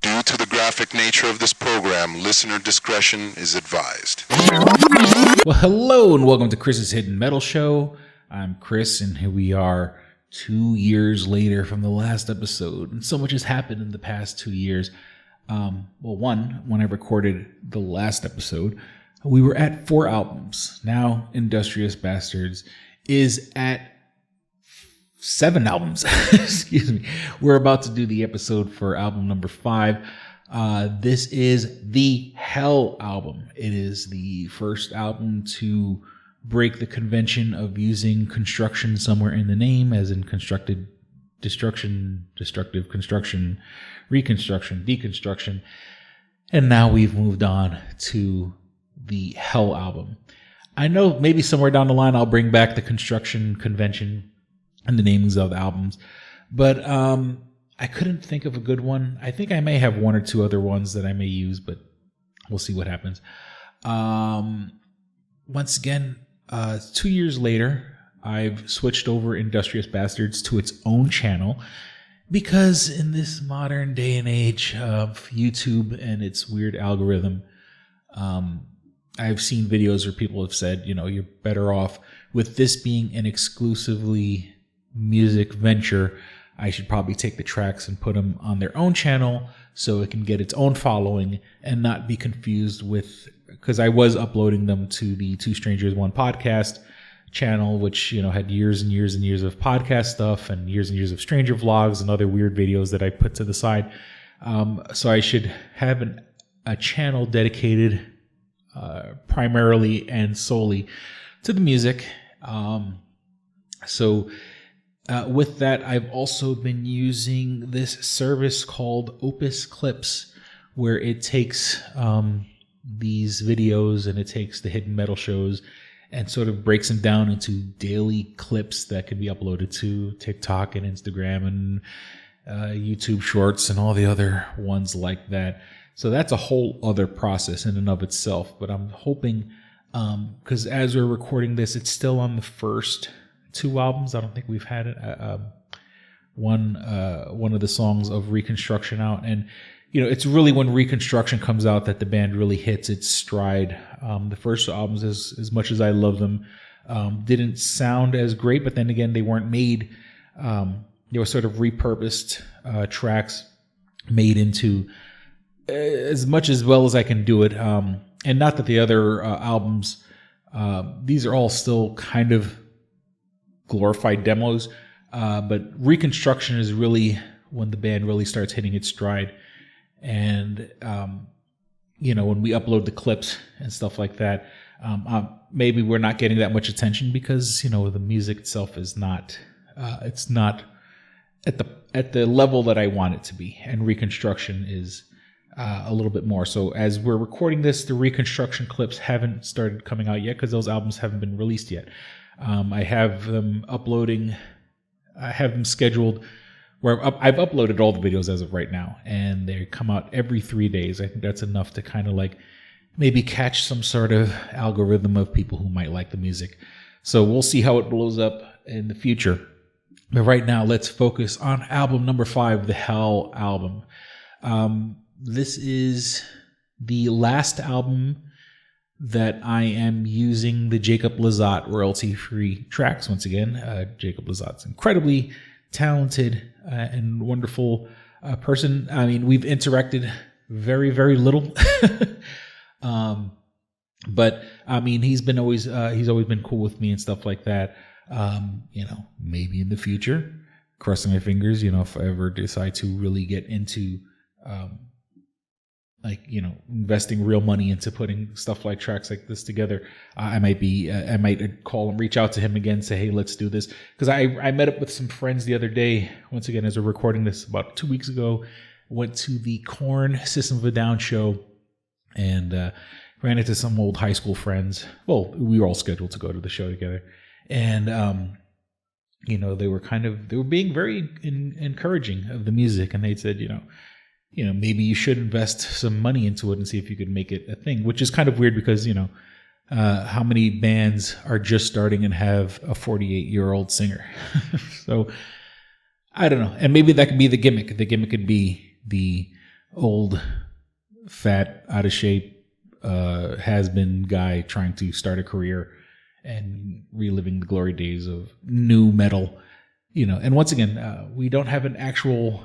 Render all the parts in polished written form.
Due to the graphic nature of this program, listener discretion is advised. Well, hello and welcome to Chris's Hidden Metal Show. I'm Chris, and here we are 2 years later from the last episode. And so much has happened in the past 2 years. One, when I recorded the last episode, we were at 4 albums. Now, Industrious Bastards is at 7 albums. Excuse me. We're about to do the episode for album number 5. This is the Hell album. It is the first album to break the convention of using construction somewhere in the name, as in constructed, destruction, destructive construction, reconstruction, deconstruction. And now we've moved on to the Hell album. I know maybe somewhere down the line I'll bring back the construction convention and the namings of the albums, but I couldn't think of a good one. I think I may have 1 or 2 other ones that I may use, but we'll see what happens. Once again, 2 years later, I've switched over Industrious Bastards to its own channel because in this modern day and age of YouTube and its weird algorithm, I've seen videos where people have said, you know, you're better off with this being an exclusively music venture. I should probably take the tracks and put them on their own channel so it can get its own following and not be confused with, because I was uploading them to the Two Strangers One podcast channel, which, you know, had years and years and years of podcast stuff and years of stranger vlogs and other weird videos that I put to the side. So I should have a channel dedicated primarily and solely to the music. With that, I've also been using this service called Opus Clips, where it takes these videos and it takes the hidden metal shows and sort of breaks them down into daily clips that can be uploaded to TikTok and Instagram and YouTube Shorts and all the other ones like that. So that's a whole other process in and of itself. But I'm hoping, because as we're recording this, it's still on the first 2 albums. I don't think we've had one of the songs of Reconstruction out, and you know, it's really when Reconstruction comes out that the band really hits its stride. The first 2 albums, as much as I love them, didn't sound as great, but then again, they weren't made. They were sort of repurposed tracks made into as much as well as I can do it. And not that the other albums, these are all still kind of glorified demos, but Reconstruction is really when the band really starts hitting its stride. And you know, when we upload the clips and stuff like that, maybe we're not getting that much attention because, you know, the music itself is not it's not at the level that I want it to be, and Reconstruction is a little bit more. So as we're recording this, the Reconstruction clips haven't started coming out yet because those albums haven't been released yet. I have them uploading. I have them scheduled where I've uploaded all the videos as of right now, and they come out every 3 days. I think that's enough to kind of like maybe catch some sort of algorithm of people who might like the music. So we'll see how it blows up in the future. But right now, let's focus on album number 5, the Hell album. This is the last album that I am using the Jacob Lazat royalty-free tracks. Once again, Jacob Lazat's incredibly talented and wonderful person. I mean, we've interacted very, very little, but I mean, he's always been cool with me and stuff like that. You know, maybe in the future, crossing my fingers, you know, if I ever decide to really get into like, you know, investing real money into putting stuff like tracks like this together, I might call him, reach out to him again, say, hey, let's do this. Because I met up with some friends the other day, once again, as we're recording this about 2 weeks ago, went to the Korn System of a Down show and ran into some old high school friends. Well, we were all scheduled to go to the show together. And, you know, they were being very encouraging of the music. And they said, you know, maybe you should invest some money into it and see if you could make it a thing, which is kind of weird because, you know, how many bands are just starting and have a 48-year-old singer? So I don't know. And maybe that could be the gimmick. The gimmick could be the old, fat, out of shape, has-been guy trying to start a career and reliving the glory days of new metal. And once again, we don't have an actual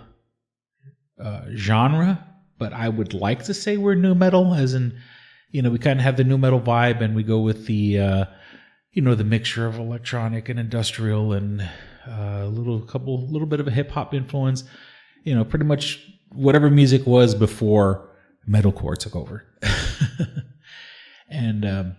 genre, but I would like to say we're new metal, as in, we kind of have the new metal vibe, and we go with the, the mixture of electronic and industrial and a little bit of a hip hop influence. Pretty much whatever music was before metalcore took over. And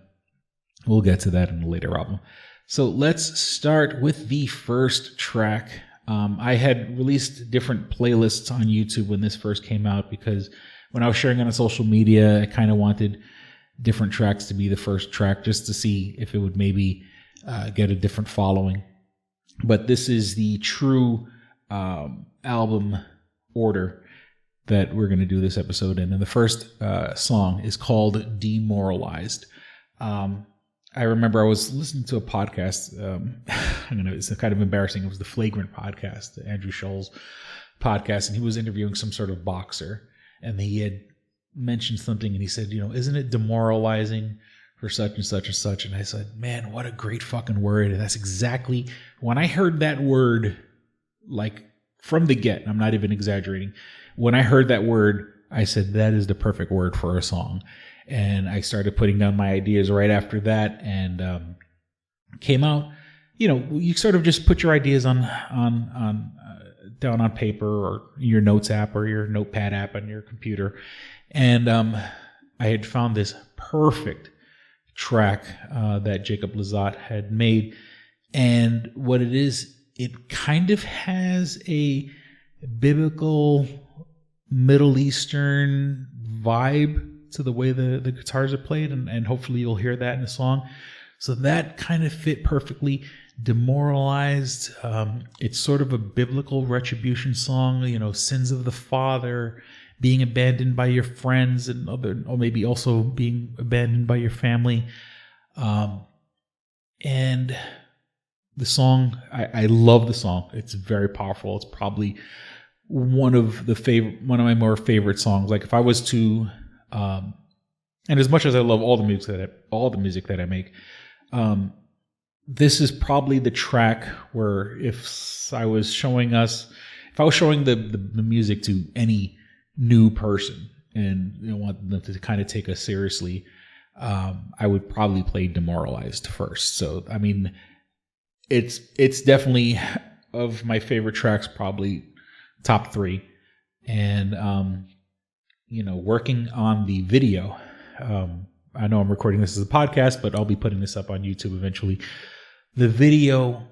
we'll get to that in a later album. So let's start with the first track. I had released different playlists on YouTube when this first came out, because when I was sharing it on social media, I kind of wanted different tracks to be the first track, just to see if it would maybe get a different following. But this is the true album order that we're going to do this episode in. And the first song is called Demoralized. I remember I was listening to a podcast. It's kind of embarrassing. It was the Flagrant podcast, Andrew Scholl's podcast, and he was interviewing some sort of boxer, and he had mentioned something, and he said, isn't it demoralizing for such and such and such? And I said, man, what a great fucking word. And that's exactly when I heard that word, like from the get, I'm not even exaggerating. When I heard that word, I said, that is the perfect word for a song. And I started putting down my ideas right after that, and came out. You sort of just put your ideas on down on paper or your notes app or your notepad app on your computer. And I had found this perfect track that Jacob Lazat had made. And what it is, it kind of has a biblical Middle Eastern vibe to the way the guitars are played, and hopefully you'll hear that in the song. So that kind of fit perfectly. Demoralized. It's sort of a biblical retribution song, sins of the father, being abandoned by your friends, and or maybe also being abandoned by your family. And the song, I love the song. It's very powerful. It's probably one of my more favorite songs. Like if I was to, and as much as I love all the music that I make, this is probably the track where if I was showing the music to any new person and want them to kind of take us seriously, I would probably play Demoralized first. So I mean, it's definitely of my favorite tracks, probably top 3. And working on the video, I know I'm recording this as a podcast, but I'll be putting this up on YouTube eventually. The video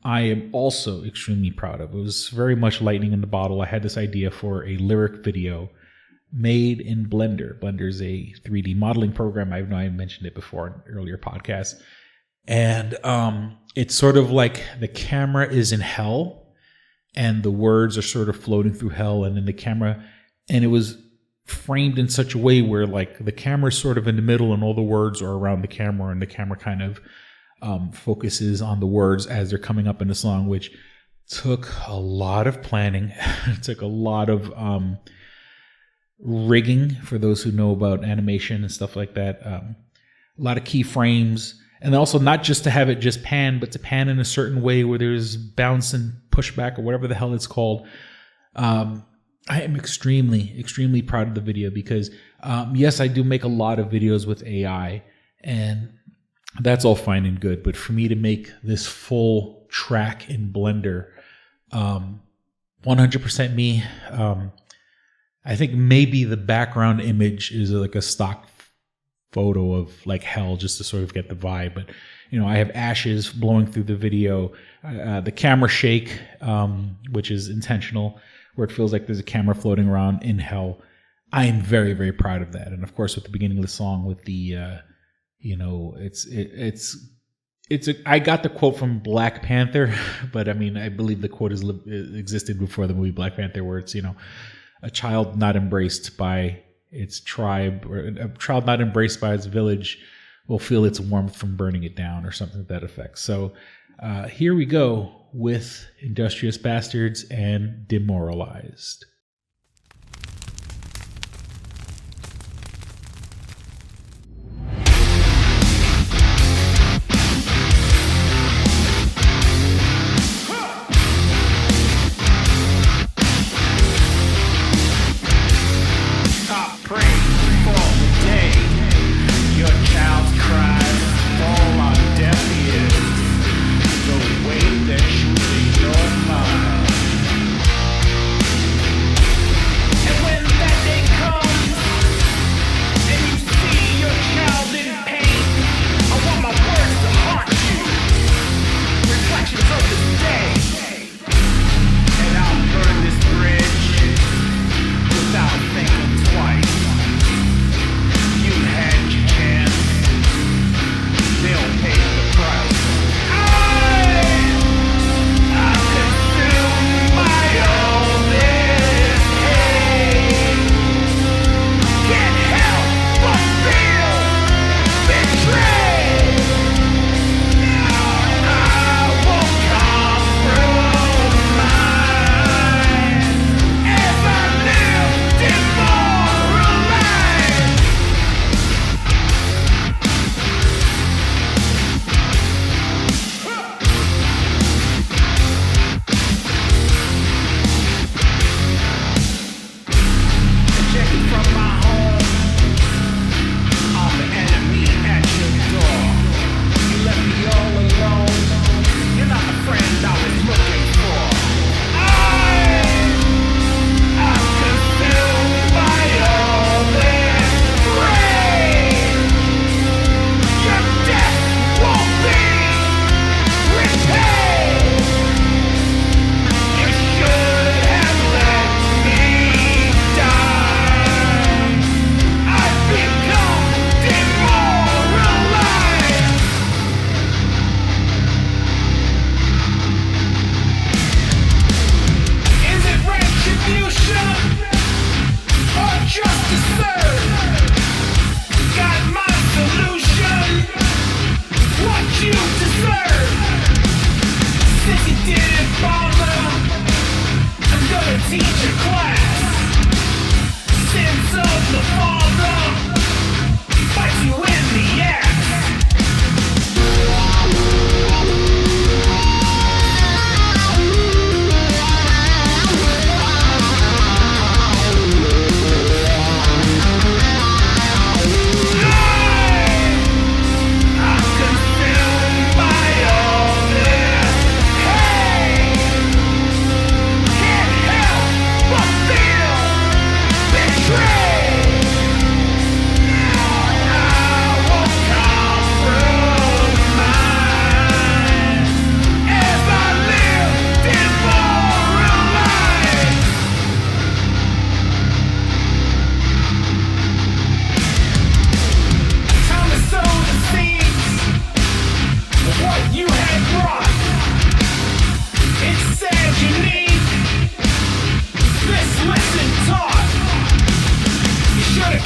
I am also extremely proud of. It was very much lightning in the bottle. I had this idea for a lyric video made in Blender. Blender is a 3D modeling program. I know I mentioned it before in earlier podcasts. And it's sort of like the camera is in hell and the words are sort of floating through hell, and then the camera, and it was framed in such a way where like the camera's sort of in the middle and all the words are around the camera, and the camera kind of focuses on the words as they're coming up in the song, which took a lot of planning. It took a lot of rigging, for those who know about animation and stuff like that. A lot of keyframes, and also not just to have it just pan, but to pan in a certain way where there's bounce and pushback or whatever the hell it's called. I am extremely, extremely proud of the video because, yes, I do make a lot of videos with AI, and that's all fine and good. But for me to make this full track in Blender, 100% me, I think maybe the background image is like a stock photo of like hell, just to sort of get the vibe. But, I have ashes blowing through the video, the camera shake, which is intentional, where it feels like there's a camera floating around in hell. I am very, very proud of that. And of course, with the beginning of the song, with the, I got the quote from Black Panther, but I mean, I believe the quote existed before the movie Black Panther, where it's, a child not embraced by its tribe, or a child not embraced by its village will feel its warmth from burning it down, or something to that effect. So here we go with Industrious Bastards and Demoralized.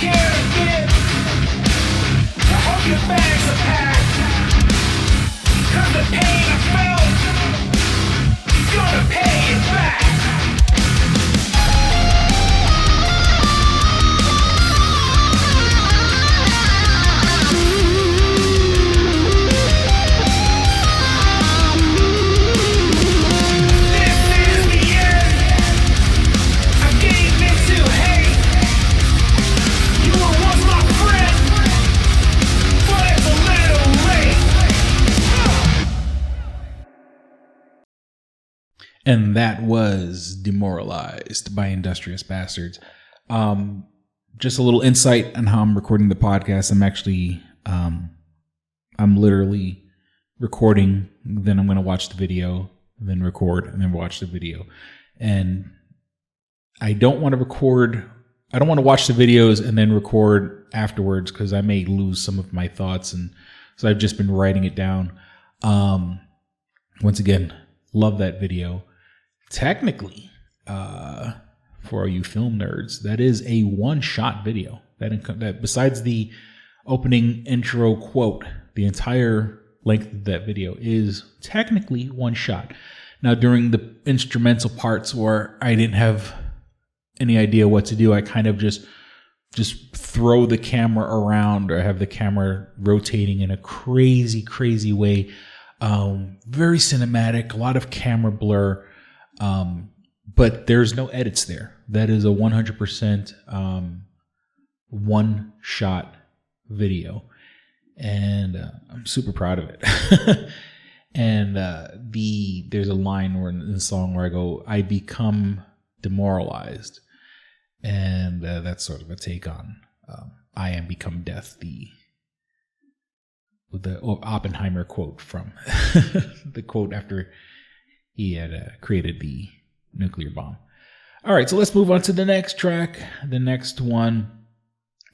scared a bit. I hope your bags are packed. 'Cause the pain I felt, you're gonna pay it back. This is the end. I gave in to hate. You were once my friend, but it's a little late. And that was Demoralized by Industrious Bastards. Just a little insight on how I'm recording the podcast. I'm actually, I'm literally recording, then I'm going to watch the video, then record, and then watch the video. And I don't want to watch the videos and then record afterwards because I may lose some of my thoughts. And so I've just been writing it down. Once again, love that video. Technically, for all you film nerds, that is a one-shot video. That besides the opening intro quote, the entire length of that video is technically one shot. Now, during the instrumental parts where I didn't have any idea what to do, I kind of just throw the camera around or have the camera rotating in a crazy, crazy way. Very cinematic, a lot of camera blur. But there's no edits there. That is a 100% one shot video. And I'm super proud of it. And there's a line in the song where I go, I become demoralized. And that's sort of a take on I am become death, the Oppenheimer quote from the quote after he had created the nuclear bomb. All right, so let's move on to the next track, the next one.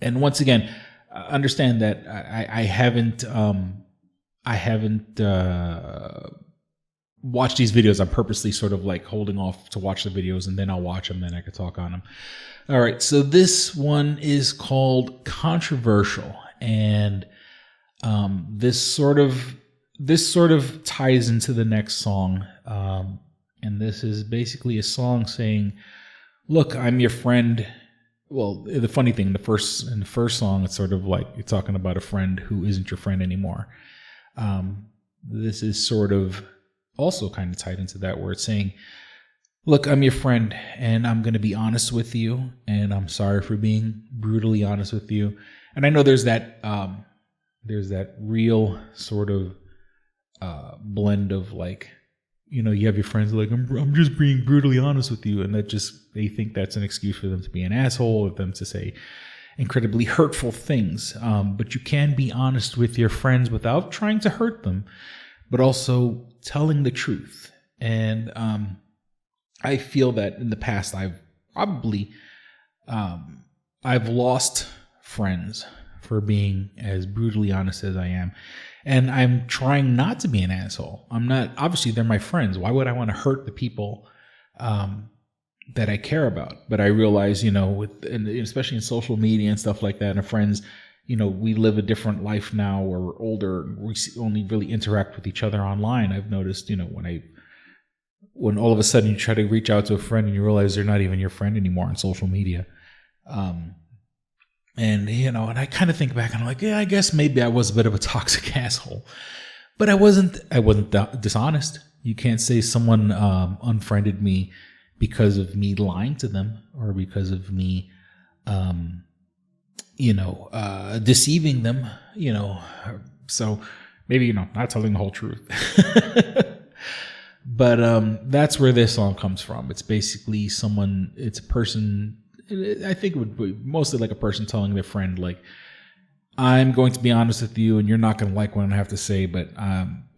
And once again, understand that I haven't watched these videos. I'm purposely sort of like holding off to watch the videos, and then I'll watch them, then I could talk on them. All right, so this one is called Controversial, and this sort of ties into the next song. And this is basically a song saying, look, I'm your friend. Well, the funny thing, in the first song, it's sort of like you're talking about a friend who isn't your friend anymore. This is sort of also kind of tied into that, where it's saying, look, I'm your friend and I'm going to be honest with you. And I'm sorry for being brutally honest with you. And I know there's that real sort of blend of like, you know, you have your friends like, I'm just being brutally honest with you. And they think that's an excuse for them to be an asshole, or them to say incredibly hurtful things. But you can be honest with your friends without trying to hurt them, but also telling the truth. And I feel that in the past, I've lost friends for being as brutally honest as I am. And I'm trying not to be an asshole. I'm not, obviously they're my friends. Why would I want to hurt the people that I care about? But I realize, you know, especially in social media and stuff like that, and friends, you know, we live a different life now. We're older. We only really interact with each other online. I've noticed, you know, when all of a sudden you try to reach out to a friend and you realize they're not even your friend anymore on social media. And, you know, and I kind of think back and I'm like, yeah, I guess maybe I was a bit of a toxic asshole, but I wasn't dishonest. You can't say someone unfriended me because of me lying to them, or because of me, deceiving them, you know. So maybe, you know, not telling the whole truth. But that's where this song comes from. It's basically it's a person, I think it would be mostly like a person telling their friend, like, I'm going to be honest with you and you're not going to like what I have to say, but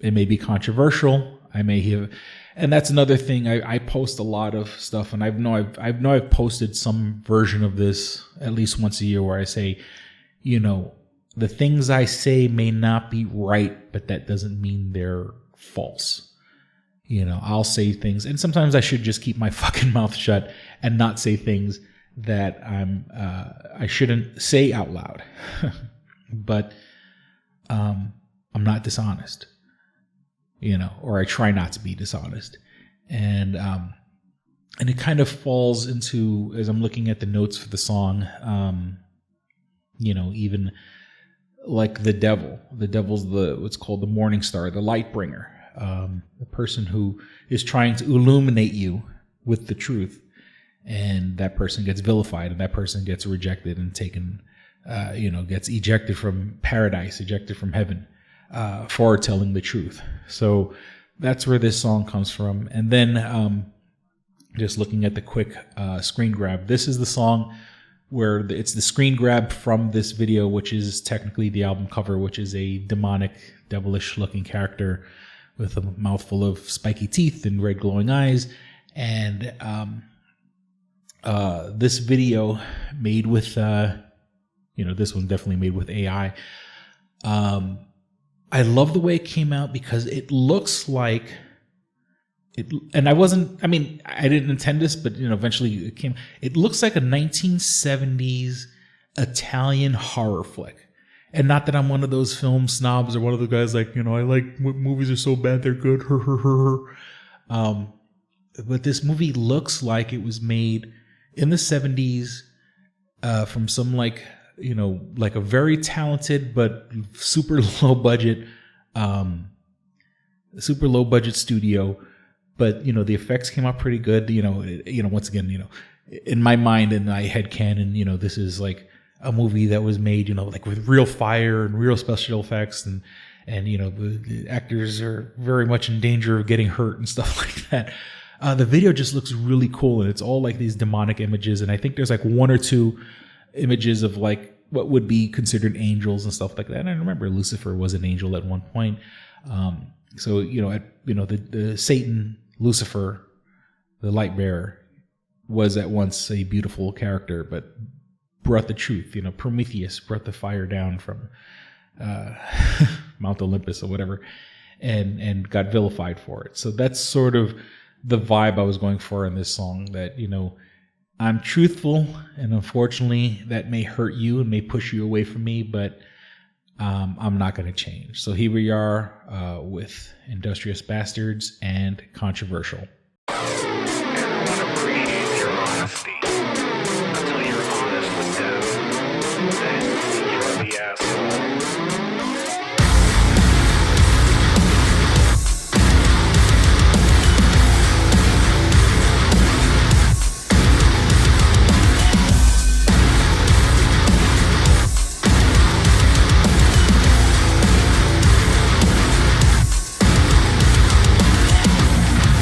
it may be controversial. I may hear, and that's another thing. I post a lot of stuff, and I've posted some version of this at least once a year, where I say, you know, the things I say may not be right, but that doesn't mean they're false. You know, I'll say things, and sometimes I should just keep my fucking mouth shut and not say things that I shouldn't say out loud, but I'm not dishonest, or I try not to be dishonest, and it kind of falls into, as I'm looking at the notes for the song, even like the devil's what's called the morning star, the light bringer, the person who is trying to illuminate you with the truth, and that person gets vilified, and that person gets rejected and taken, gets ejected from paradise, ejected from heaven, for telling the truth. So that's where this song comes from. And then just looking at the quick screen grab, this is the song where it's the screen grab from this video, which is technically the album cover, which is a demonic, devilish looking character with a mouthful of spiky teeth and red glowing eyes. And this video made with, this one definitely made with AI. I love the way it came out because it looks like it, and I didn't intend this, but eventually it came. It looks like a 1970s Italian horror flick. And not that I'm one of those film snobs or one of the guys like, I like movies are so bad they're good. But this movie looks like it was made in the 70s from some like a very talented but super low budget studio. But the effects came out pretty good. Once again, in my mind and my head canon, this is like a movie that was made, like with real fire and real special effects, and the actors are very much in danger of getting hurt and stuff like that. The video just looks really cool, and it's all like these demonic images. And I think there's like one or two images of like what would be considered angels and stuff like that. And I remember Lucifer was an angel at one point. So the Satan, Lucifer, the light bearer, was at once a beautiful character, but brought the truth. Prometheus brought the fire down from Mount Olympus or whatever, and got vilified for it. So that's sort of the vibe I was going for in this song, that I'm truthful, and unfortunately that may hurt you and may push you away from me, but I'm not going to change. So here we are with Industrious Bastards and Controversial. Everyone appreciates your honesty. Until you're honest with them, then you're the asshole.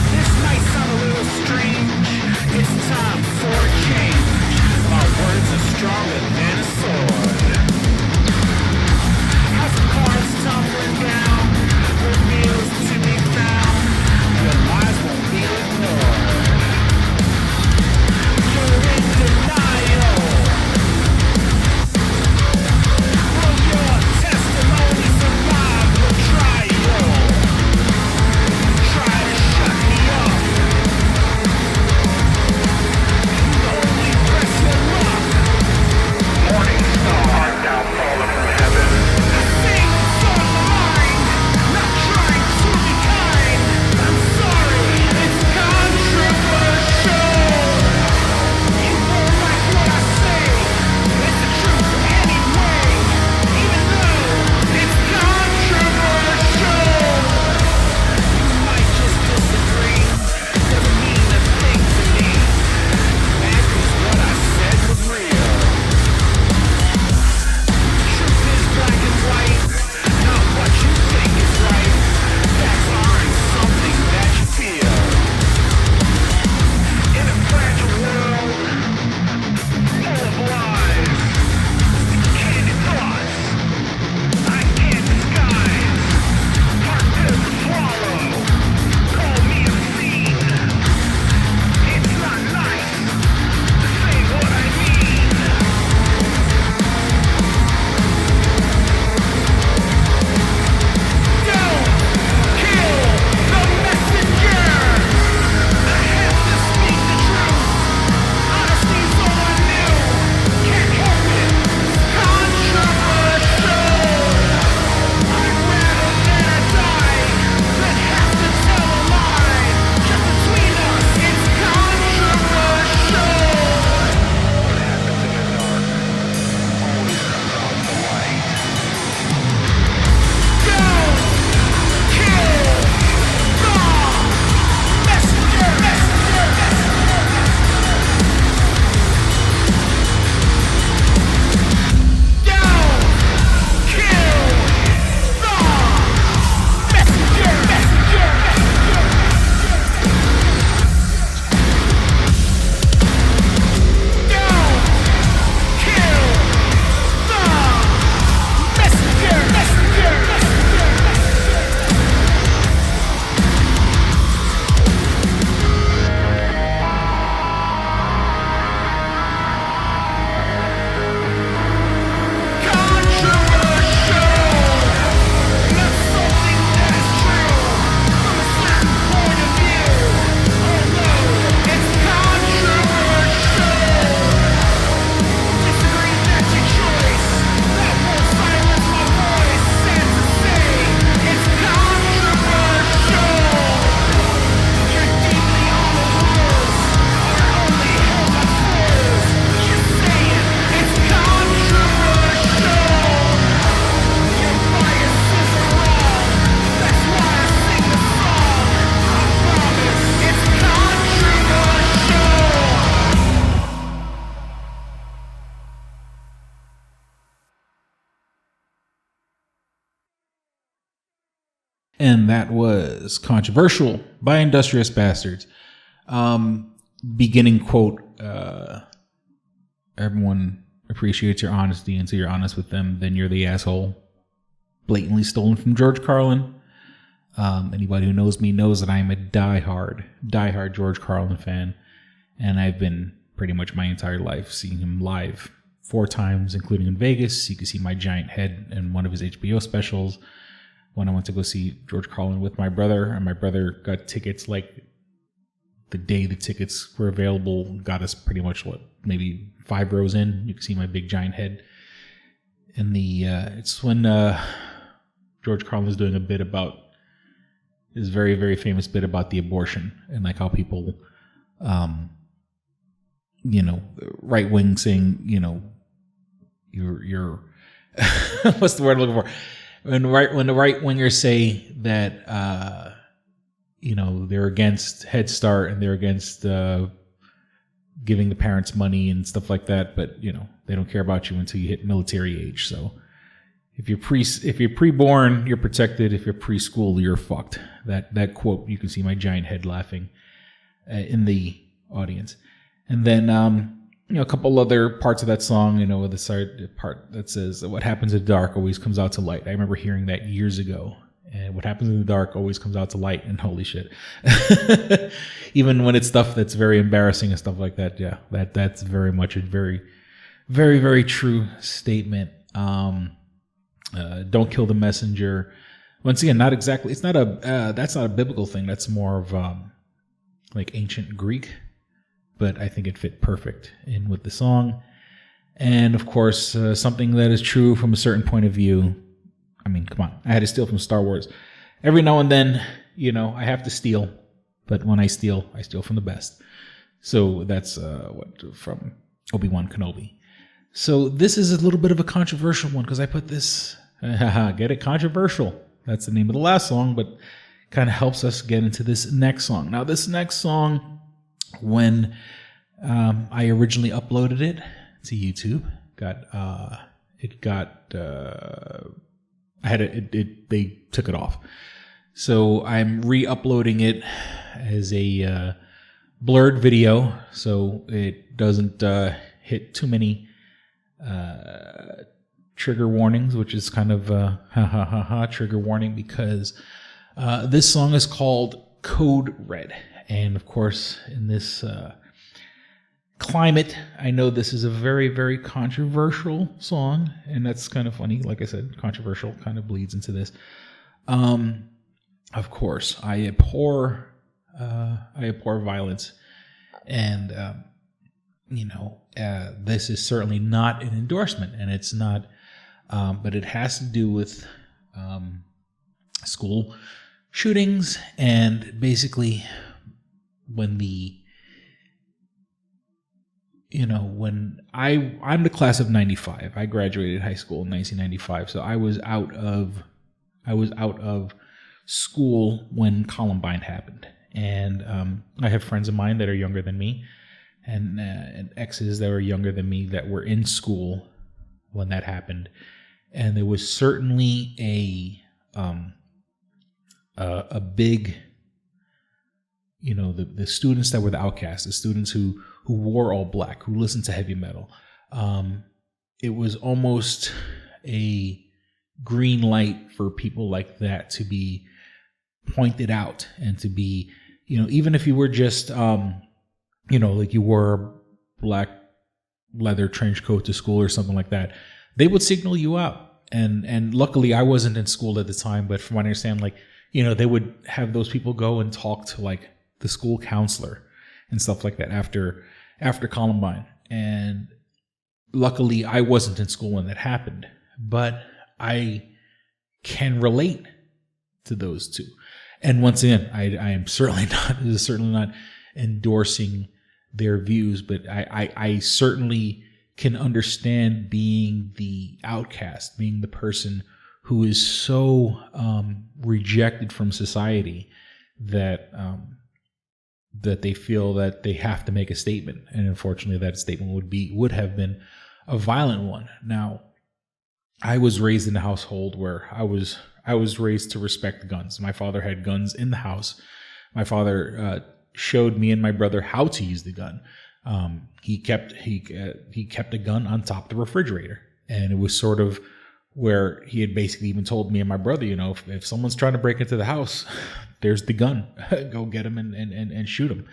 This might sound a little And that was Controversial by Industrious Bastards. Beginning quote, everyone appreciates your honesty, and so you're honest with them, then you're the asshole. Blatantly stolen from George Carlin. Anybody who knows me knows that I am a diehard George Carlin fan. And I've been pretty much my entire life seeing him live 4 times, including in Vegas. You can see my giant head in one of his HBO specials. When I went to go see George Carlin with my brother, and my brother got tickets like the day the tickets were available, got us pretty much maybe 5 rows in. You can see my big giant head. And it's when George Carlin was doing a bit about his very, very famous bit about the abortion, and like how people, right wing saying, you're what's the word I'm looking for? When the right wingers say that they're against Head Start and they're against giving the parents money and stuff like that, but they don't care about you until you hit military age. So if you're preborn, you're protected. If you're preschool, you're fucked. That quote, you can see my giant head laughing in the audience. And then a couple other parts of that song, the side part that says, "What happens in the dark always comes out to light." I remember hearing that years ago. And what happens in the dark always comes out to light. And holy shit. Even when it's stuff that's very embarrassing and stuff like that. Yeah, that's very much a very, very, very true statement. Don't kill the messenger. Once again, not exactly. It's not that's not a biblical thing. That's more of like ancient Greek. But I think it fit perfect in with the song. And of course, something that is true from a certain point of view. I mean, come on. I had to steal from Star Wars. Every now and then, I have to steal. But when I steal from the best. So that's from Obi-Wan Kenobi. So this is a little bit of a controversial one because I put this, get it, controversial. That's the name of the last song, but kind of helps us get into this next song. Now, this next song, when I originally uploaded it to YouTube, they took it off. So I'm re-uploading it as a blurred video, so it doesn't hit too many trigger warnings, which is kind of trigger warning because this song is called Code Red. And of course, in this climate, I know this is a very, very controversial song, and that's kind of funny. Like I said, controversial kind of bleeds into this. Of course, I abhor violence, and this is certainly not an endorsement, and it's not, but it has to do with school shootings, and basically when I'm the class of 95. I graduated high school in 1995, so I was out of school when Columbine happened. And I have friends of mine that are younger than me, and exes that were younger than me that were in school when that happened. And there was certainly a big, the students that were the outcasts, the students who wore all black, who listened to heavy metal. It was almost a green light for people like that to be pointed out and to be, even if you were just, like you wore a black leather trench coat to school or something like that, they would signal you out. And luckily I wasn't in school at the time, but from what I understand, they would have those people go and talk to like the school counselor and stuff like that after Columbine. And luckily I wasn't in school when that happened, but I can relate to those two. And once again, I am certainly not endorsing their views, but I certainly can understand being the outcast, being the person who is so rejected from society that that they feel that they have to make a statement. And unfortunately, that statement would have been a violent one. Now, I was raised in a household where I was I was raised to respect guns. My father had guns in the house. My father showed me and my brother how to use the gun. He kept a gun on top of the refrigerator, and it was sort of where he had basically even told me and my brother, if someone's trying to break into the house, there's the gun. Go get him and shoot him.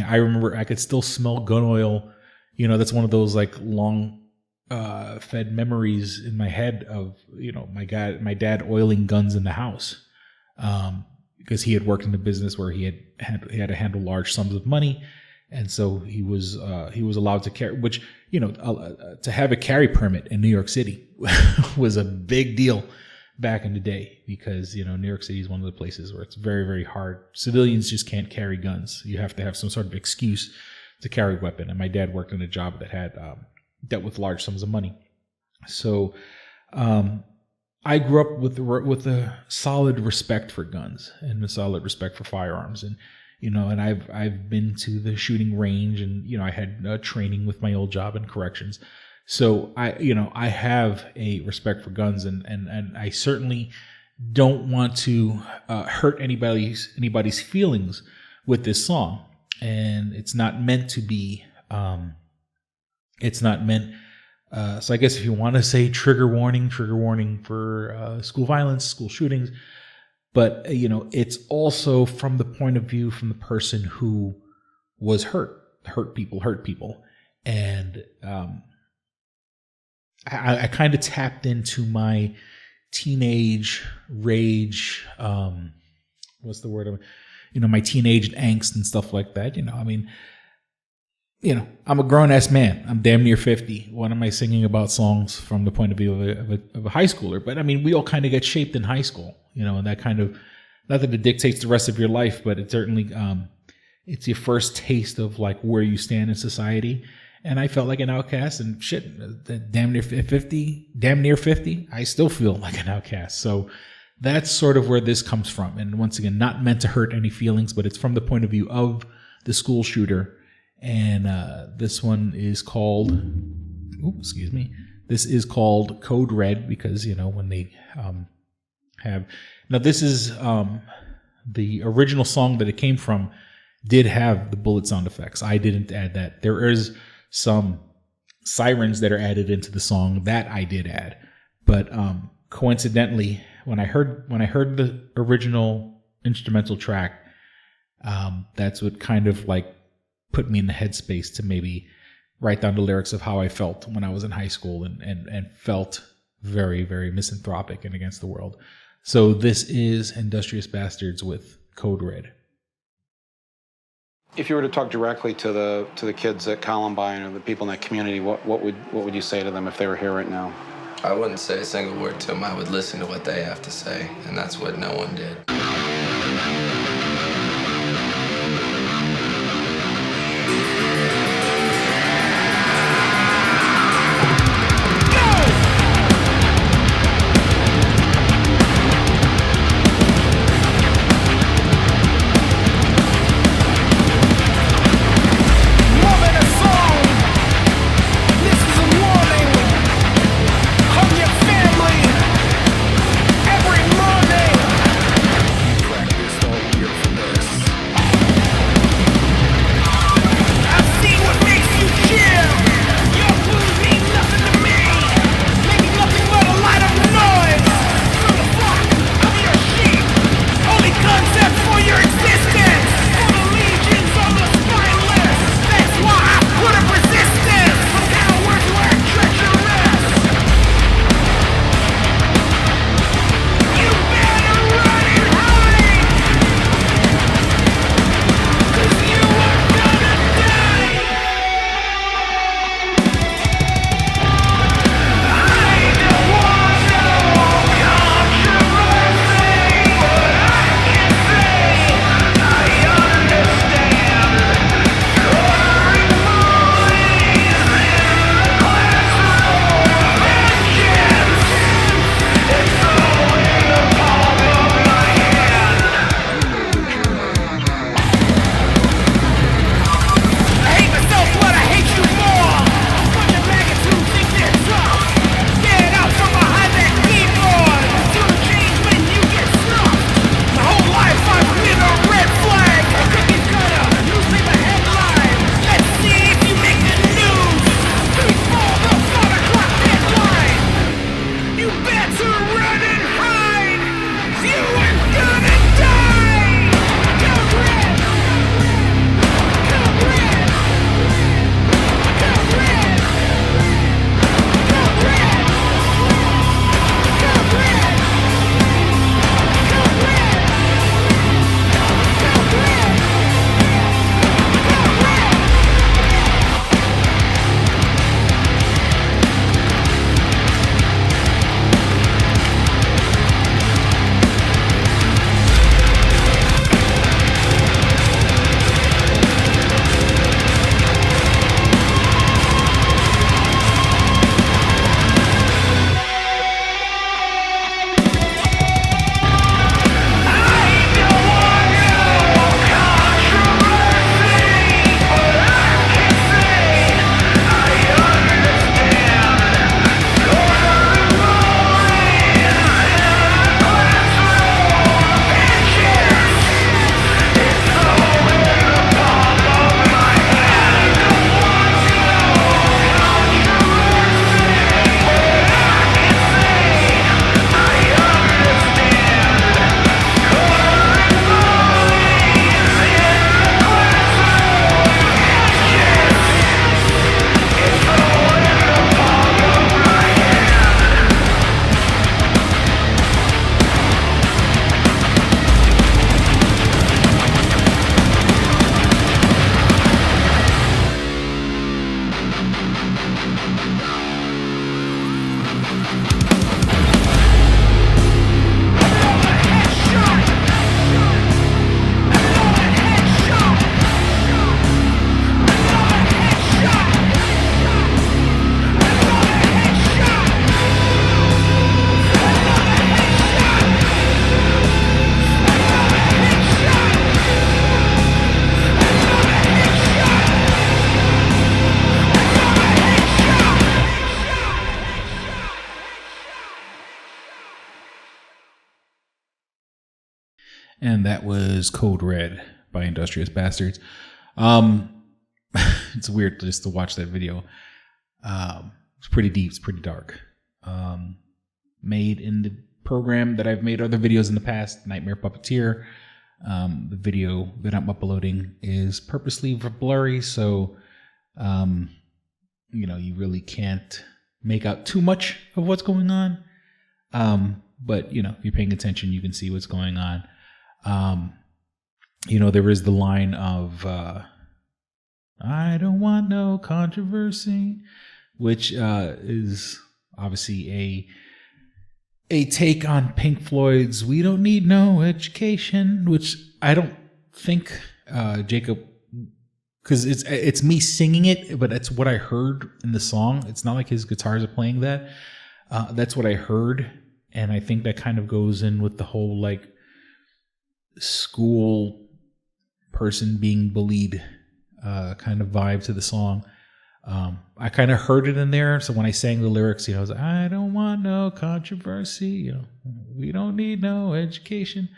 I remember I could still smell gun oil. That's one of those like long fed memories in my head of my dad oiling guns in the house, because he had worked in a business where he had to handle large sums of money. And so he was allowed to carry, which, to have a carry permit in New York City was a big deal back in the day, because, New York City is one of the places where it's very, very hard. Civilians just can't carry guns. You have to have some sort of excuse to carry a weapon. And my dad worked in a job that had dealt with large sums of money. So I grew up with a solid respect for guns and a solid respect for firearms. And I've been to the shooting range, and I had training with my old job in corrections. So I have a respect for guns, and I certainly don't want to hurt anybody's feelings with this song. And it's not meant to be. It's not meant. So I guess if you want to say trigger warning for school violence, school shootings. But, it's also from the point of view from the person who was hurt people. And I kind of tapped into my teenage rage. What's the word? My teenage angst and stuff like that. I'm a grown ass man. I'm damn near 50. What am I singing about songs from the point of view of a high schooler? But we all kind of get shaped in high school, and that kind of, not that it dictates the rest of your life, but it certainly, it's your first taste of like where you stand in society. And I felt like an outcast, and shit, damn near 50, I still feel like an outcast. So that's sort of where this comes from. And once again, not meant to hurt any feelings, but it's from the point of view of the school shooter. And this one is called, this is called Code Red, because, when they have, now this is the original song that it came from did have the bullet sound effects. I didn't add that. There is some sirens that are added into the song that I did add. But coincidentally, when I heard the original instrumental track, that's what kind of like put me in the headspace to maybe write down the lyrics of how I felt when I was in high school and felt very, very misanthropic and against the world. So this is Industrious Bastards with Code Red. If you were to talk directly to the kids at Columbine or the people in that community, what would you say to them if they were here right now? I wouldn't say a single word to them. I would listen to what they have to say, and that's what no one did. Every morning And that was Code Red by Industrious Bastards. It's weird just to watch that video. It's pretty deep. It's pretty dark. Made in the program that I've made other videos in the past, Nightmare Puppeteer. The video that I'm uploading is purposely blurry, so you really can't make out too much of what's going on. But if you're paying attention, you can see what's going on. There is the line of I don't want no controversy, which is obviously a take on Pink Floyd's We Don't Need No Education, which I don't think Jacob, because it's me singing it, but it's what I heard in the song. It's not like his guitars are playing that. That's what I heard, and I think that kind of goes in with the whole like school person being bullied kind of vibe to the song. I kind of heard it in there, so when I sang the lyrics, I was like, I don't want no controversy, we don't need no education.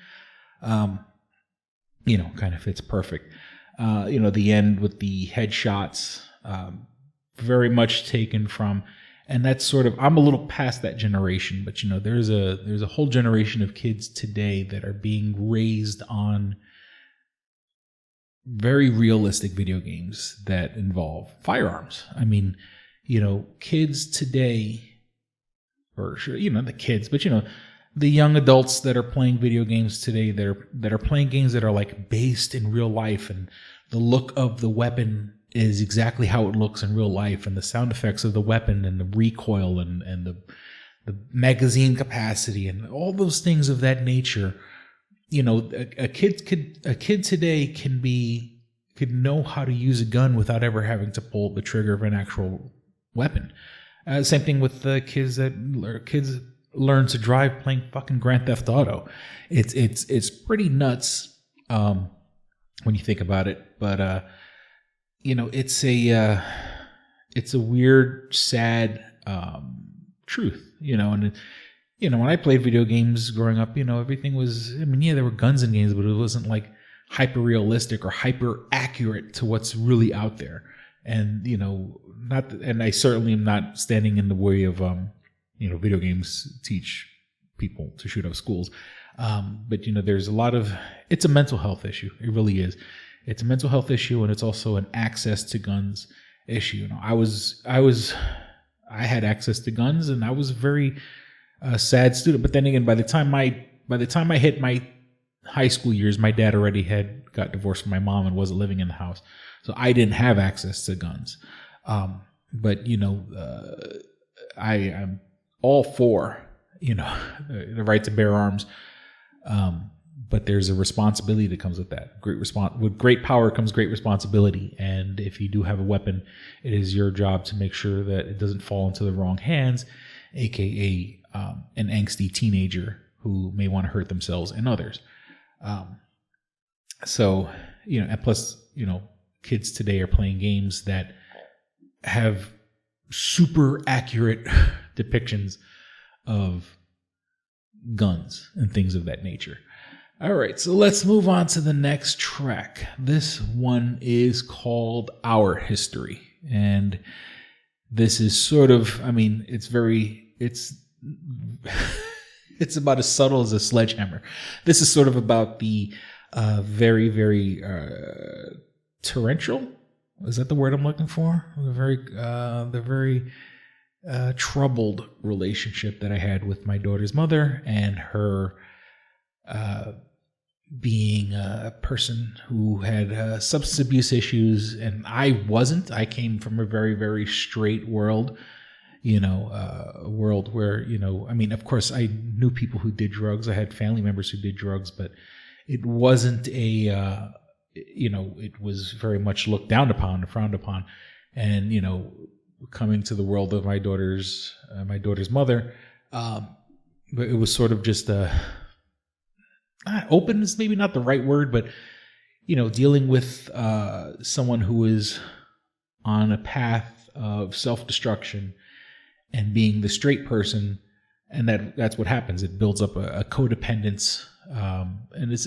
Kind of fits perfect. The end with the headshots, very much taken from, and that's sort of, I'm a little past that generation, but there's a whole generation of kids today that are being raised on very realistic video games that involve firearms. I mean, kids today, or the kids, but the young adults that are playing video games today that are playing games that are like based in real life, and the look of the weapon is exactly how it looks in real life, and the sound effects of the weapon and the recoil and the magazine capacity and all those things of that nature. A kid today could know how to use a gun without ever having to pull the trigger of an actual weapon. Same thing with the kids learn to drive playing fucking Grand Theft Auto. It's pretty nuts when you think about it, but it's a weird, sad truth, and when I played video games growing up, everything was, there were guns in games, but it wasn't like hyper realistic or hyper accurate to what's really out there. And, and I certainly am not standing in the way of, video games teach people to shoot up schools. But there's a lot of, it's a mental health issue. It really is. It's a mental health issue, and it's also an access to guns issue. I had access to guns, and I was very sad student. But then again, by the time I hit my high school years, my dad already had got divorced from my mom and wasn't living in the house, so I didn't have access to guns. But I'm all for the right to bear arms. But there's a responsibility that comes with that. With great power comes great responsibility. And if you do have a weapon, it is your job to make sure that it doesn't fall into the wrong hands, aka an angsty teenager who may want to hurt themselves and others. And plus, kids today are playing games that have super accurate depictions of guns and things of that nature. All right, so let's move on to the next track. This one is called Our History. And this is sort of, it's about as subtle as a sledgehammer. This is sort of about the very, very torrential. Is that the word I'm looking for? The very troubled relationship that I had with my daughter's mother, and her being a person who had substance abuse issues, and I wasn't. I came from a very, very straight world. A world where, of course I knew people who did drugs. I had family members who did drugs, but it wasn't it was very much looked down upon and frowned upon. And, coming to the world of my daughter's mother, but it was sort of just open is maybe not the right word, but, dealing with someone who is on a path of self-destruction and being the straight person, and that's what happens. It builds up a codependence And it's,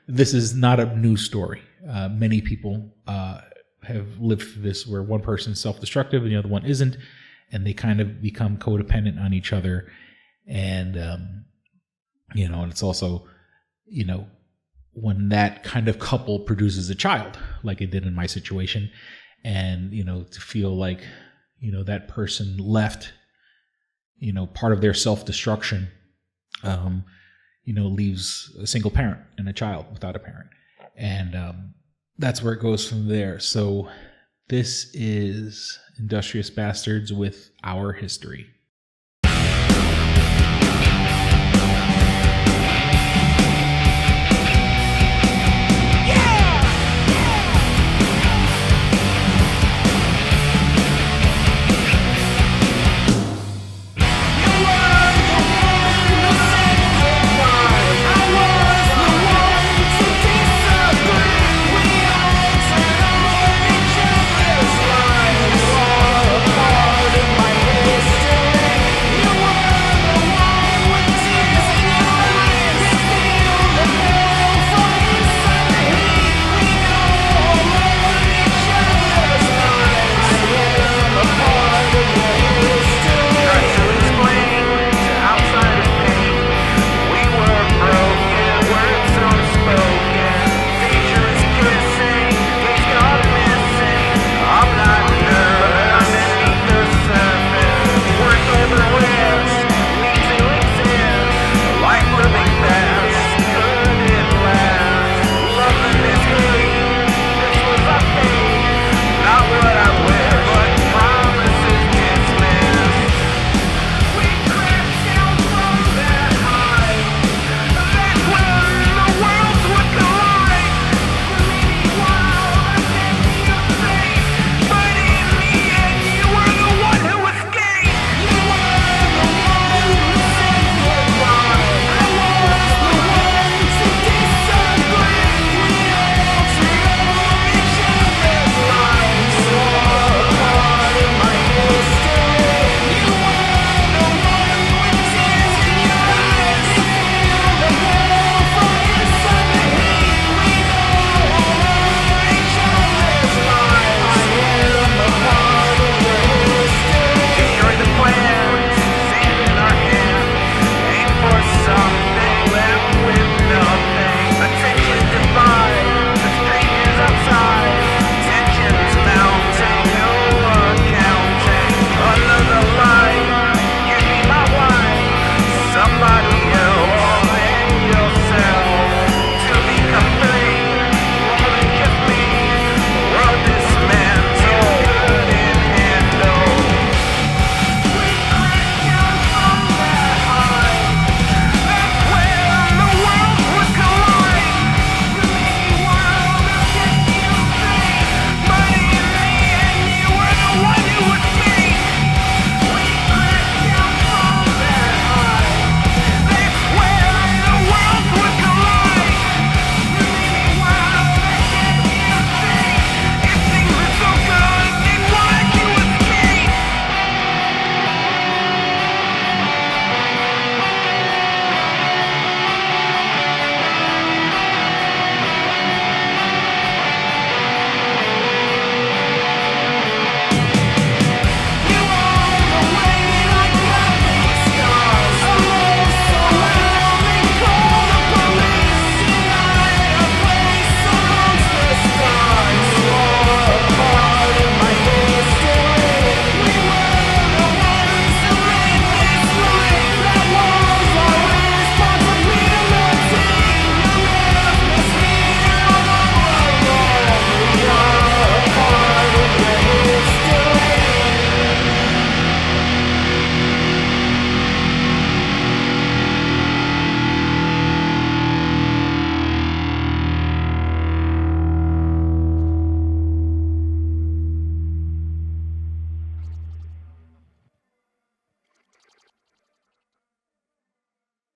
this is not a new story. Many people have lived through this where one person's self-destructive and the other one isn't, and they kind of become codependent on each other. And, and it's also, when that kind of couple produces a child, like it did in my situation, and, to feel like, that person left, part of their self-destruction, leaves a single parent and a child without a parent. And that's where it goes from there. So this is Industrious Bastards with Our History.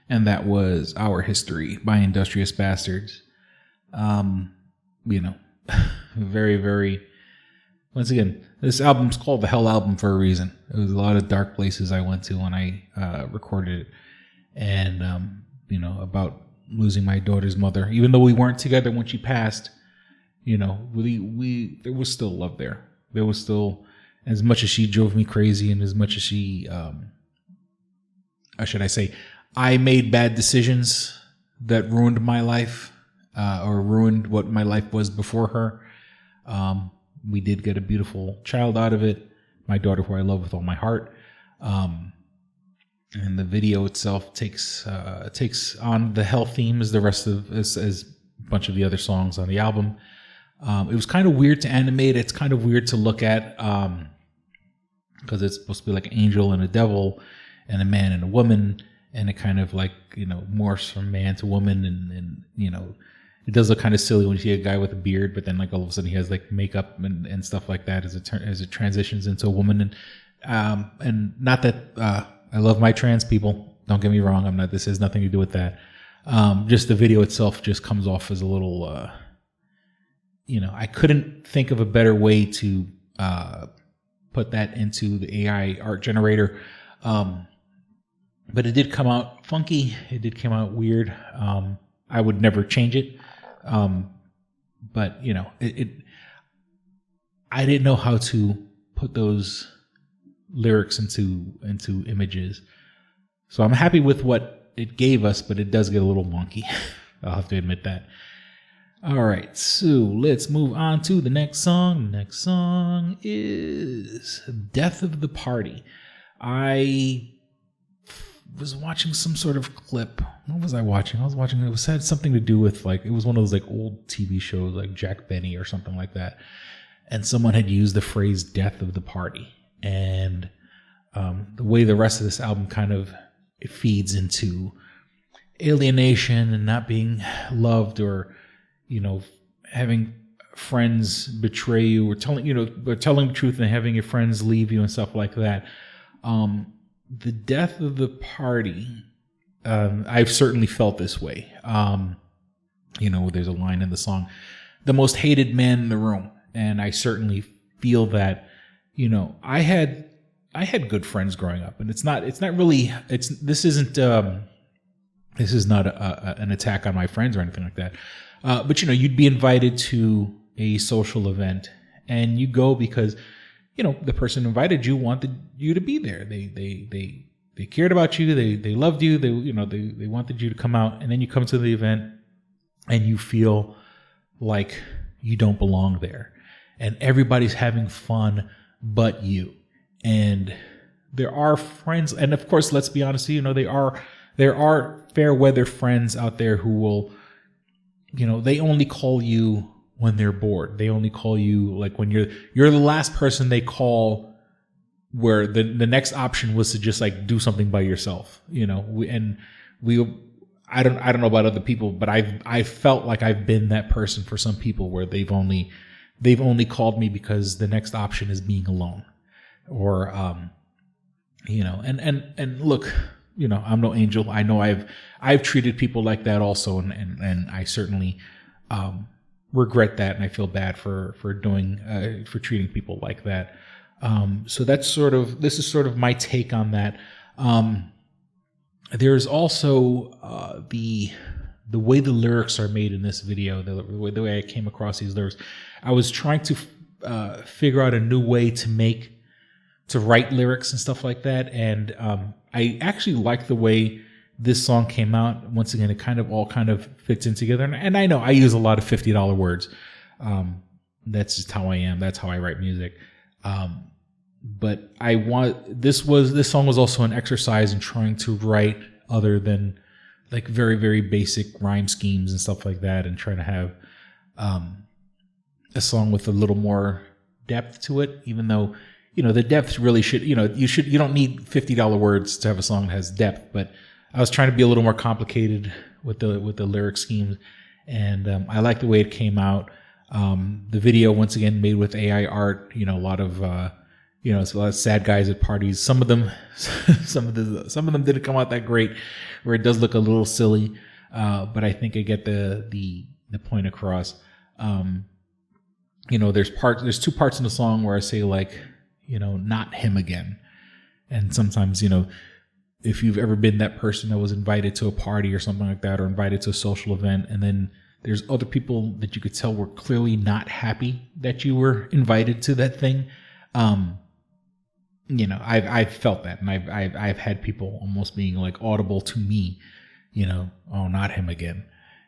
And that was Our History by Industrious Bastards. Very, very... Once again, this album's called the Hell Album for a reason. It was a lot of dark places I went to when I recorded it. And, about losing my daughter's mother. Even though we weren't together when she passed, you know, we there was still love there. There was still, as much as she drove me crazy and as much as she, how should I say, I made bad decisions that ruined my life, or ruined what my life was before her. We did get a beautiful child out of it, my daughter, who I love with all my heart. And the video itself takes on the health theme as the rest of as a bunch of the other songs on the album. It was kind of weird to animate. It's kind of weird to look at, because it's supposed to be like an angel and a devil and a man and a woman, and it kind of like, you know, morphs from man to woman, and you know, it does look kind of silly when you see a guy with a beard, but then like all of a sudden he has like makeup and stuff like that as it transitions into a woman. And not that I love my trans people, don't get me wrong, I'm not. This has nothing to do with that. Just the video itself just comes off as a little, you know, I couldn't think of a better way to put that into the AI art generator. But it did come out funky. It did come out weird. I would never change it. But you know, I didn't know how to put those lyrics into images. So I'm happy with what it gave us, but it does get a little wonky. I'll have to admit that. All right, so let's move on to the next song. The next song is Death of the Party. I was watching some sort of clip. What was I watching? It had something to do with like, it was one of those like old TV shows like Jack Benny or something like that. And someone had used the phrase Death of the Party. And the way the rest of this album kind of it feeds into alienation and not being loved, or, you know, having friends betray you, or telling the truth and having your friends leave you and stuff like that. The death of the party, I've certainly felt this way. You know, there's a line in the song, the most hated man in the room. And I certainly feel that, you know, I had good friends growing up, and this isn't an attack on my friends or anything like that. But you know, you'd be invited to a social event, and you go because, you know, the person who invited you wanted you to be there. They cared about you. They loved you. They wanted you to come out, and then you come to the event and you feel like you don't belong there, and everybody's having fun but you. And there are friends, and of course, let's be honest, you know, there are fair weather friends out there who will, you know, they only call you when they're bored. They only call you like when you're the last person they call, where the next option was to just like do something by yourself, you know. I don't know about other people, but I felt like I've been that person for some people, where they've only called me because the next option is being alone, or you know, and look, you know, I'm no angel. I know I've treated people like that also, and I certainly regret that, and I feel bad for treating people like that. So this is sort of my take on that. There's also the way the lyrics are made in this video, the way I came across these lyrics. I was trying to figure out a new way to write lyrics and stuff like that, and I actually like the way this song came out. Once again, it kind of fits in together, and I know I use a lot of $50 words. That's just how I am. That's how I write music. But this song was also an exercise in trying to write other than like very, very basic rhyme schemes and stuff like that, and trying to have a song with a little more depth to it, even though, you know, the depth really should, you know, you don't need $50 words to have a song that has depth, but I was trying to be a little more complicated with the lyric schemes, and I like the way it came out. The video, once again, made with AI art, you know, a lot of it's a lot of sad guys at parties. Some of them didn't come out that great, where it does look a little silly, but I think I get the point across. You know, there's two parts in the song where I say, like, you know, not him again, and sometimes, you know, if you've ever been that person that was invited to a party or something like that, or invited to a social event, and then there's other people that you could tell were clearly not happy that you were invited to that thing. You know, I've felt that, and I've had people almost being like audible to me, you know, oh, not him again,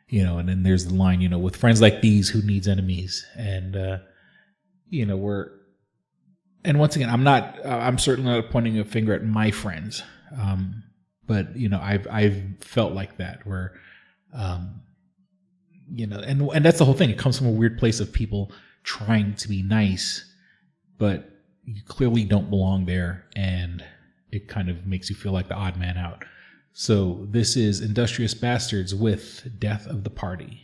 you know. And then there's the line, you know, with friends like these, who needs enemies? And you know, and once again, I'm certainly not pointing a finger at my friends, but you know, I've felt like that where, you know, and that's the whole thing. It comes from a weird place of people trying to be nice, but you clearly don't belong there, and it kind of makes you feel like the odd man out. So this is Industrious Bastards with Death of the Party.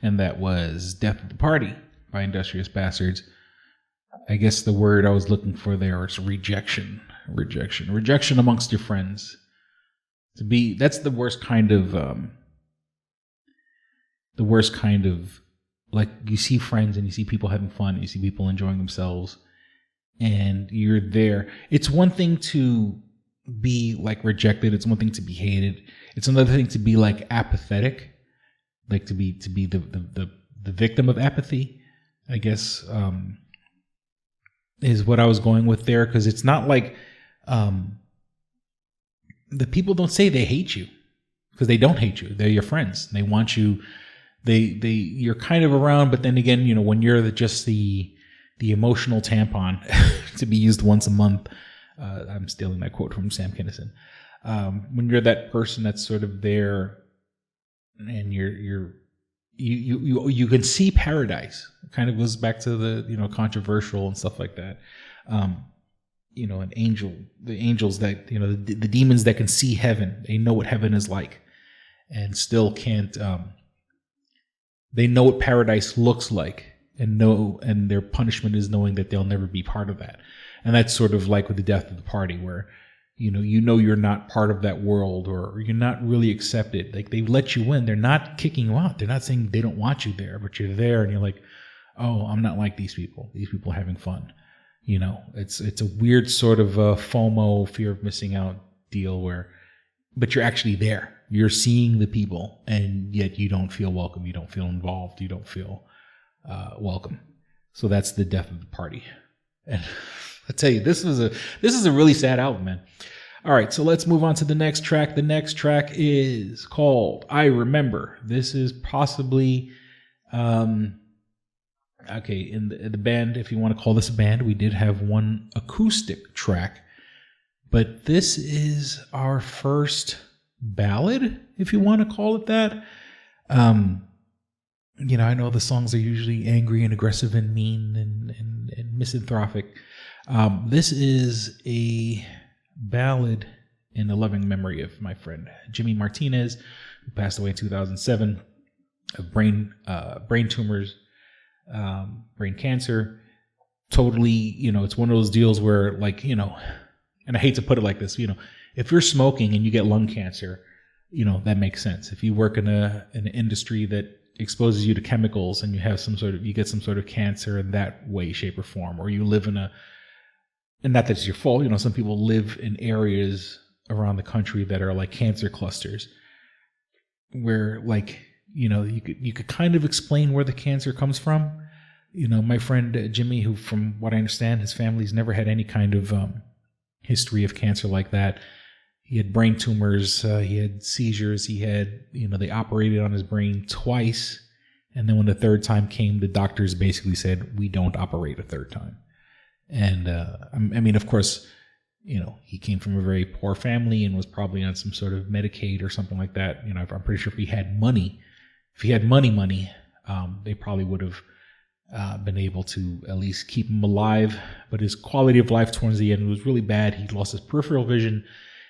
and that was Death of the Party by Industrious Bastards. I guess the word I was looking for there is rejection. Rejection amongst your friends. That's the worst kind of like, you see friends and you see people having fun, you see people enjoying themselves, and you're there. It's one thing to be like rejected, it's one thing to be hated, it's another thing to be like apathetic, like to be the victim of apathy, I guess, is what I was going with there. Because it's not like the people don't say they hate you, because they don't hate you. They're your friends. They want you. You're kind of around, but then again, you know, when you're just the emotional tampon to be used once a month. I'm stealing that quote from Sam Kinison. When you're that person that's sort of there, and you can see paradise. It kind of goes back to the, you know, controversial and stuff like that. You know, the angels that, you know, the demons that can see heaven, they know what heaven is like, and still can't. They know what paradise looks like, and their punishment is knowing that they'll never be part of that. And that's sort of like with the Death of the Party, where you know you're not part of that world, or you're not really accepted. Like, they let you in, they're not kicking you out. They're not saying they don't want you there, but you're there, and you're like, oh, I'm not like these people. These people are having fun. You know, it's a weird sort of FOMO, fear of missing out deal, but you're actually there. You're seeing the people, and yet you don't feel welcome. You don't feel involved. You don't feel welcome. So that's the Death of the Party. And I tell you, this is a really sad album, man. All right, so let's move on to the next track. The next track is called I Remember. This is possibly, in the band, if you want to call this a band, we did have one acoustic track, but this is our first ballad, if you want to call it that. You know, I know the songs are usually angry and aggressive and mean and misanthropic. This is a ballad in the loving memory of my friend Jimmy Martinez, who passed away in 2007 of brain tumors, brain cancer. Totally, you know, it's one of those deals where, like, you know, and I hate to put it like this, you know, if you're smoking and you get lung cancer, you know, that makes sense. If you work in an industry that exposes you to chemicals and you get some sort of cancer in that way, shape, or form, or you live and not that it's your fault, you know, some people live in areas around the country that are like cancer clusters, where, like, you know, you could kind of explain where the cancer comes from. You know, my friend Jimmy, who, from what I understand, his family's never had any kind of history of cancer like that. He had brain tumors, he had seizures, he had, you know, they operated on his brain twice. And then when the third time came, the doctors basically said, we don't operate a third time. And I mean, of course, you know, he came from a very poor family and was probably on some sort of Medicaid or something like that. You know, I'm pretty sure if he had money, they probably would have been able to at least keep him alive. But his quality of life towards the end was really bad. He lost his peripheral vision,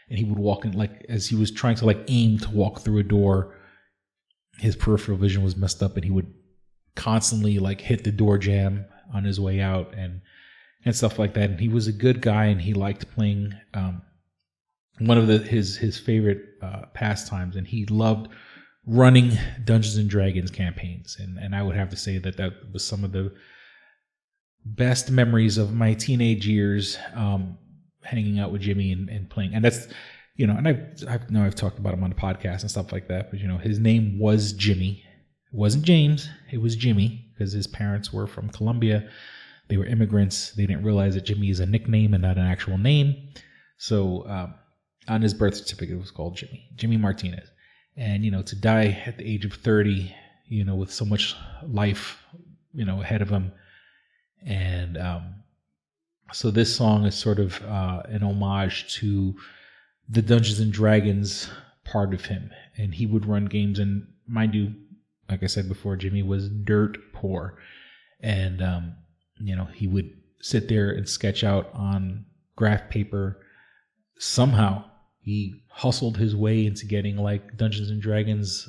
and he would walk in, like, as he was trying to, like, aim to walk through a door, his peripheral vision was messed up, and he would constantly, like, hit the door jamb on his way out and stuff like that. And he was a good guy, and he liked playing one of his favorite pastimes, and he loved running Dungeons and Dragons campaigns. And I would have to say that was some of the best memories of my teenage years, hanging out with Jimmy and playing. And that's, you know, and I've talked about him on the podcast and stuff like that, but, you know, his name was Jimmy. It wasn't James, it was Jimmy, because his parents were from Colombia. They were immigrants. They didn't realize that Jimmy is a nickname and not an actual name. So on his birth certificate, it was called Jimmy Martinez. And, you know, to die at the age of 30, you know, with so much life, you know, ahead of him. And so this song is sort of an homage to the Dungeons and Dragons part of him. And he would run games, and mind you, like I said before, Jimmy was dirt poor. And, you know, he would sit there and sketch out on graph paper. Somehow he hustled his way into getting, like, Dungeons and Dragons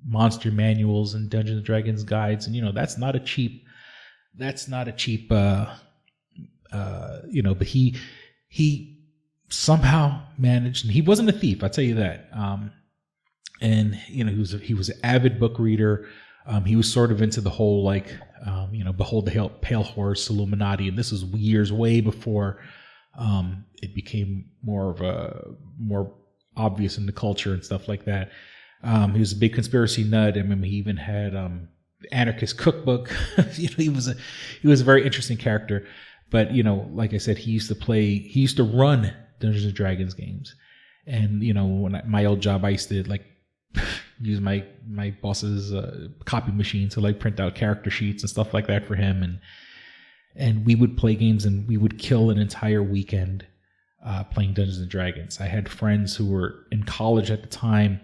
monster manuals and Dungeons and Dragons guides, and that's not a cheap but he somehow managed, and he wasn't a thief, I'll tell you that. And he was an avid book reader. He was sort of into the whole behold the pale horse, Illuminati, and this was years way before it became more obvious in the culture and stuff like that. He was a big conspiracy nut. I mean, he even had anarchist cookbook. He was a very interesting character. But like I said, he used to run Dungeons and Dragons games, and when my old job, I used to use my boss's copy machine to print out character sheets and stuff like that for him, and we would play games, and we would kill an entire weekend playing Dungeons and Dragons. I had friends who were in college at the time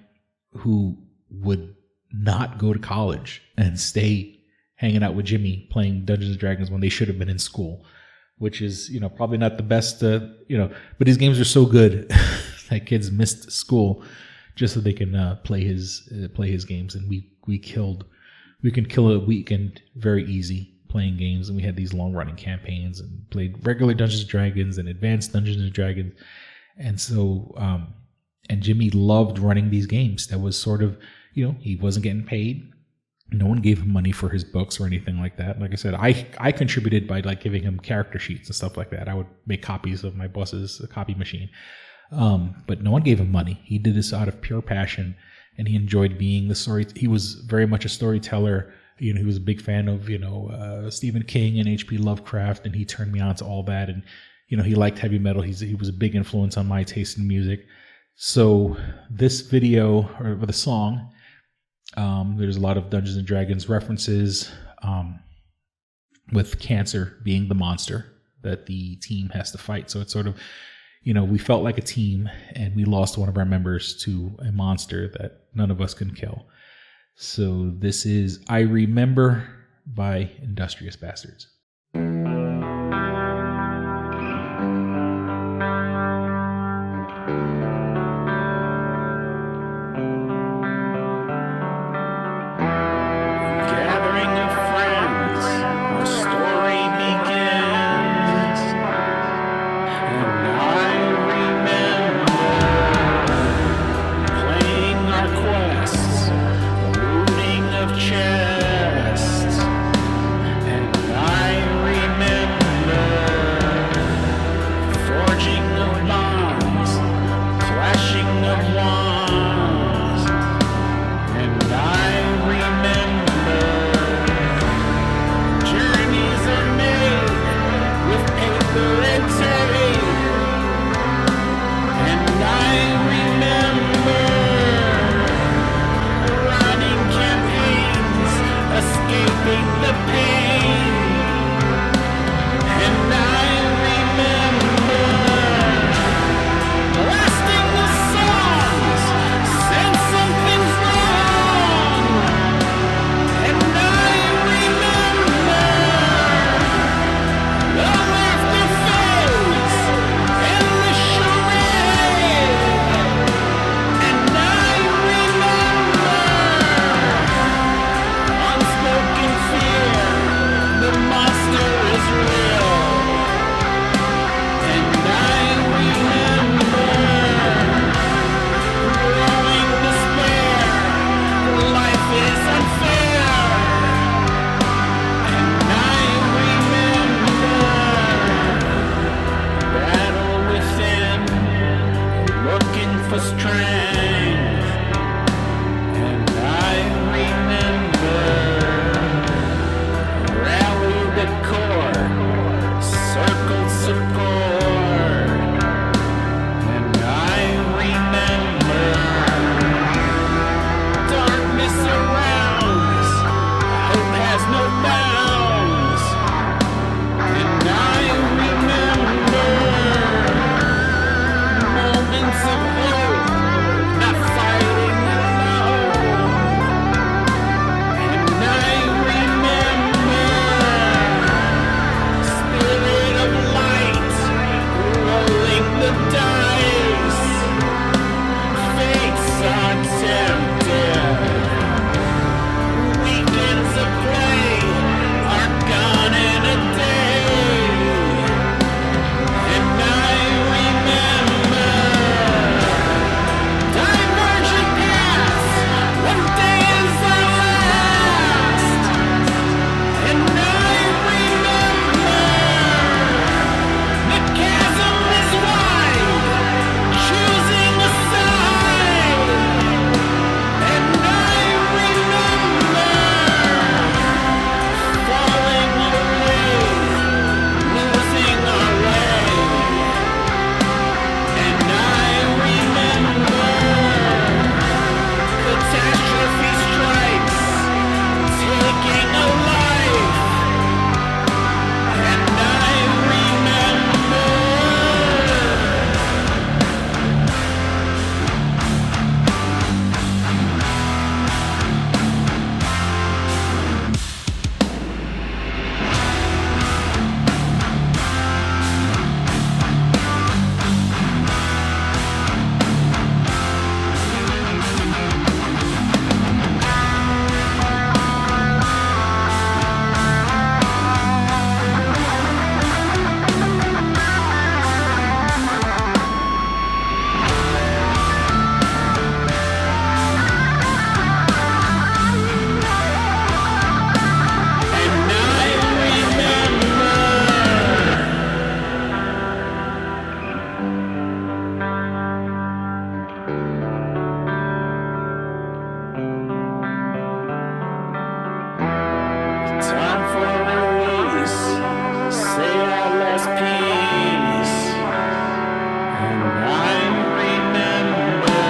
who would not go to college and stay hanging out with Jimmy playing Dungeons and Dragons when they should have been in school, which is probably not the best but his games are so good that kids missed school just so they can play his games. And we can kill a weekend very easy playing games, and we had these long running campaigns and played regular Dungeons and Dragons and advanced Dungeons and Dragons. And so and Jimmy loved running these games. That was sort of, he wasn't getting paid. No one gave him money for his books or anything like that. Like I said, I contributed by giving him character sheets and stuff like that. I would make copies of my boss's copy machine. But no one gave him money. He did this out of pure passion, and he enjoyed being the story. He was very much a storyteller. He was a big fan of, Stephen King and H.P. Lovecraft, and he turned me on to all that. And, he liked heavy metal. He was a big influence on my taste in music. So this video, or the song, there's a lot of Dungeons and Dragons references, with Cancer being the monster that the team has to fight. So it's sort of, we felt like a team, and we lost one of our members to a monster that none of us can kill. So this is I Remember by Industrious Bastards. Gathering of friends, our story begins, and I remember playing our quests, looting of chests, and I remember forging of bonds, clashing of wands, and I remember journeys are made with paper and tape, and I remember running campaigns, escaping the pain, and I remember blasting the songs, sense something's wrong, and I remember the laughter fades and the charade, and I remember unspoken fear, the monster is real, and I remember growing despair, life is unfair, and I remember battle within, looking for strength, and I remember rally the core, circle support, and I remember darkness surrounds, hope has no bounds, and I remember moments of hope, not fighting alone, and I remember spirit of light, rolling the dice, fates are tempted. And I remember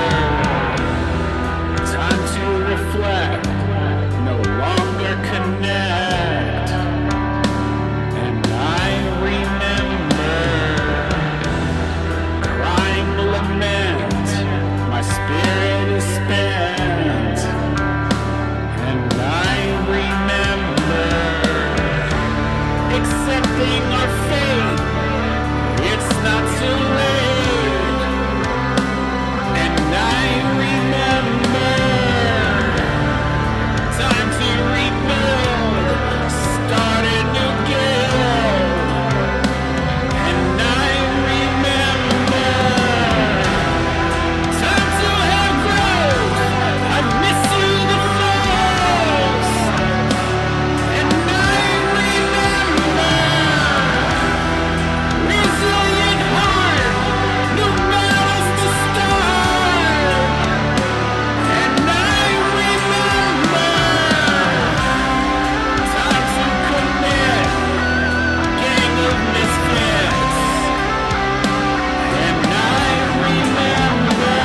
time to reflect, no longer connect. And I remember crying lament, my spirit is spent. And I remember accepting our fate, it's not too late. And I remember time to rebuild, start a new guild. And I remember time to have growth, I miss you the most. And I remember resilient heart, new battles to start. And I remember time to commit, gang of misfits. And I remember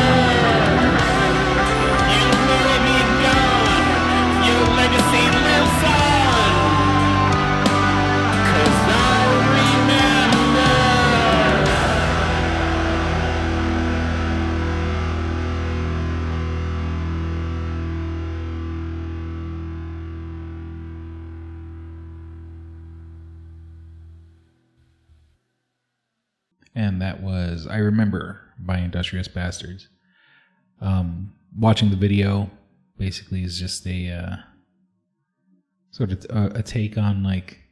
you may be gone, your legacy lives on. 'Cause I remember. And that was I Remember by Industrious Bastards. Watching the video basically is just a sort of a take on, like,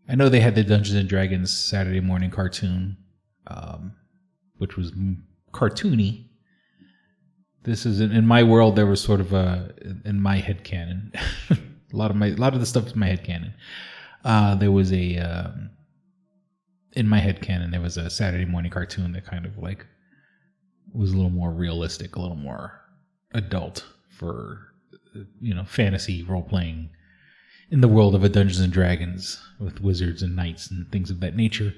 I know they had the Dungeons and Dragons Saturday morning cartoon, which was cartoony. This is in my world. There was sort of in my head canon. a lot of the stuff is my head canon. There was in my head canon, there was a Saturday morning cartoon that kind of like was a little more realistic, a little more adult for, fantasy role playing in the world of a Dungeons and Dragons with wizards and knights and things of that nature.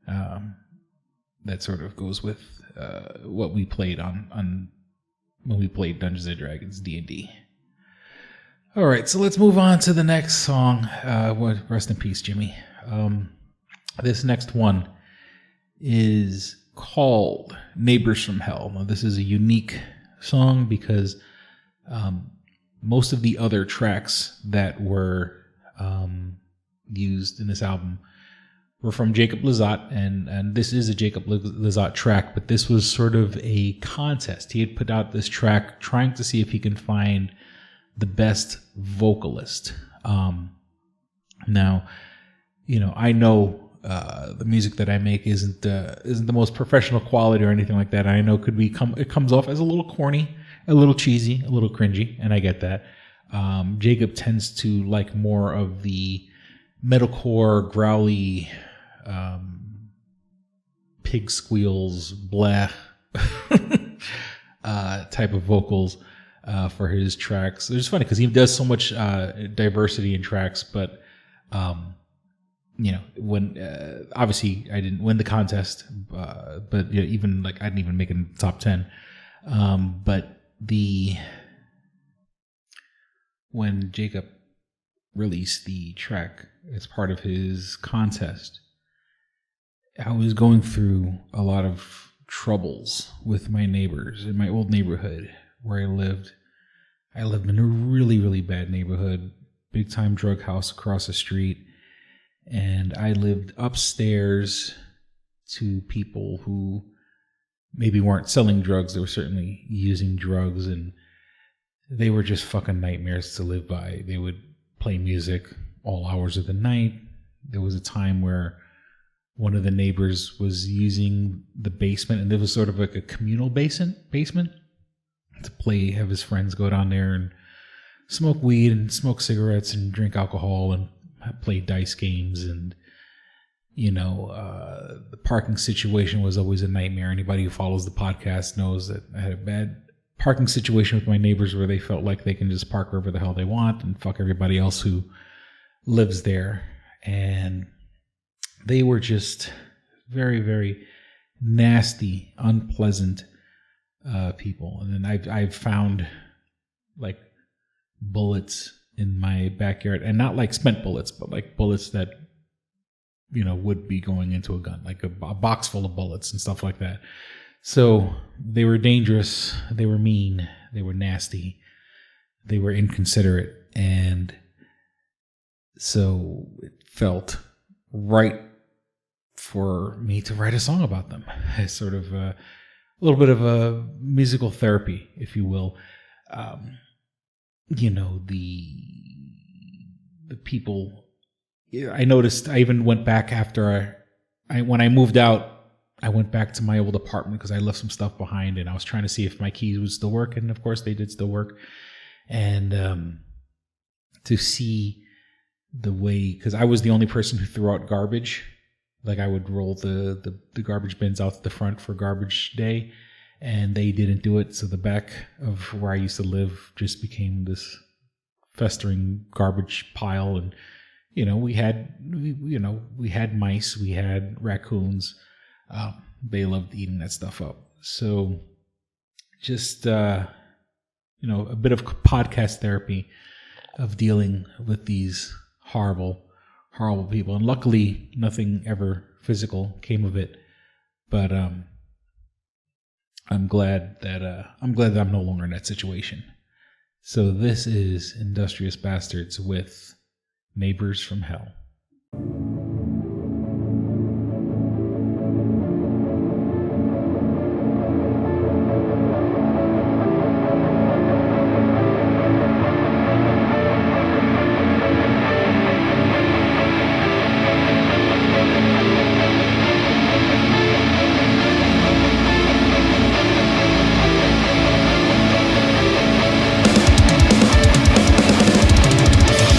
That sort of goes with what we played on when we played Dungeons and Dragons D&D. All right, so let's move on to the next song. Rest in peace, Jimmy. This next one is called Neighbors from Hell. Now, this is a unique song because most of the other tracks that were used in this album were from Jacob Lizotte, and this is a Jacob Lizotte track, but this was sort of a contest. He had put out this track trying to see if he can find the best vocalist. Now, I know the music that I make isn't the most professional quality or anything like that. I know it comes off as a little corny, a little cheesy, a little cringy, and I get that. Jacob tends to like more of the metalcore, growly, pig squeals, bleh type of vocals for his tracks. It's funny because he does so much diversity in tracks, but when obviously I didn't win the contest, but even like I didn't even make it in the top 10. But when Jacob released the track as part of his contest, I was going through a lot of troubles with my neighbors in my old neighborhood where I lived. I lived in a really, really bad neighborhood, big time drug house across the street. And I lived upstairs to people who maybe weren't selling drugs. They were certainly using drugs, and they were just fucking nightmares to live by. They would play music all hours of the night. There was a time where one of the neighbors was using the basement, and there was sort of like a communal basement to have his friends go down there and smoke weed and smoke cigarettes and drink alcohol and play dice games. And the parking situation was always a nightmare. Anybody who follows the podcast knows that I had a bad parking situation with my neighbors where they felt like they can just park wherever the hell they want and fuck everybody else who lives there. And they were just very, very nasty, unpleasant people. And then I've found like bullets in my backyard, and not like spent bullets, but like bullets that, you know, would be going into a gun, like a box full of bullets and stuff like that. So they were dangerous, they were mean, they were nasty, they were inconsiderate, and so it felt right for me to write a song about them. As sort of a little bit of a musical therapy, if you will. You know, the people. I noticed. I even went back after when I moved out. I went back to my old apartment because I left some stuff behind, and I was trying to see if my keys would still work, and of course they did still work. And to see the way, because I was the only person who threw out garbage. Like I would roll the garbage bins out to the front for garbage day, and they didn't do it. So the back of where I used to live just became this festering garbage pile. And, you know, we had mice, we had raccoons. They loved eating that stuff up. So just, a bit of podcast therapy of dealing with these horrible people. And luckily nothing ever physical came of it. But, I'm glad that I'm no longer in that situation. So this is Industrious Bastards with Neighbors from Hell.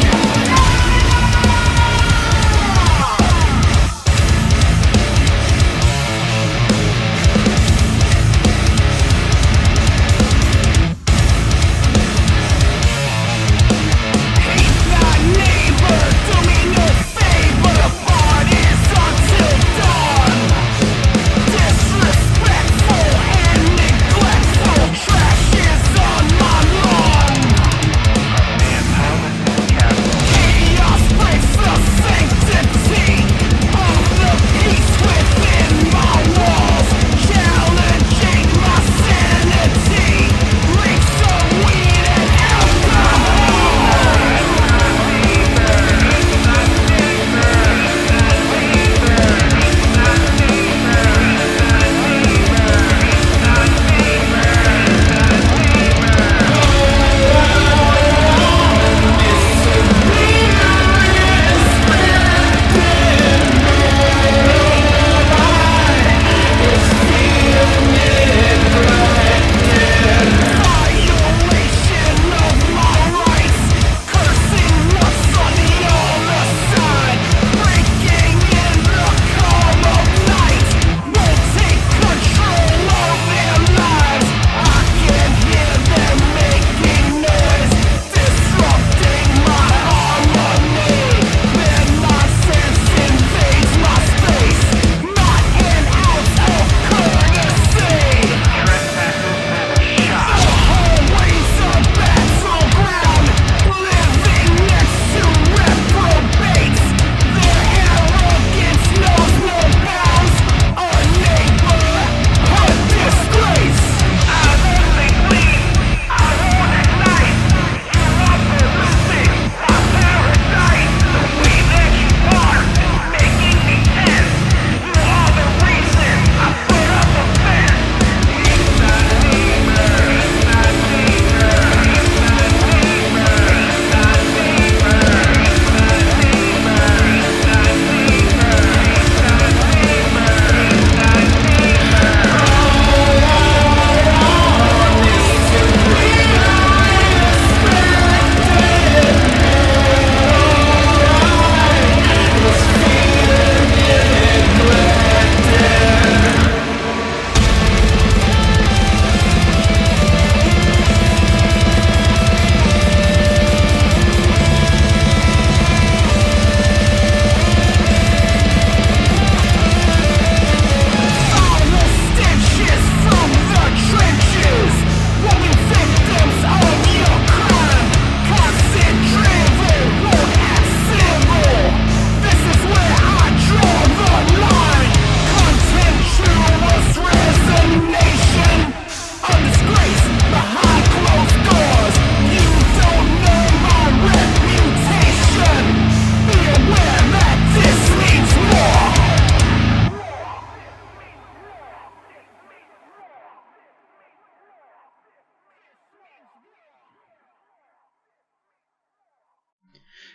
Shut up!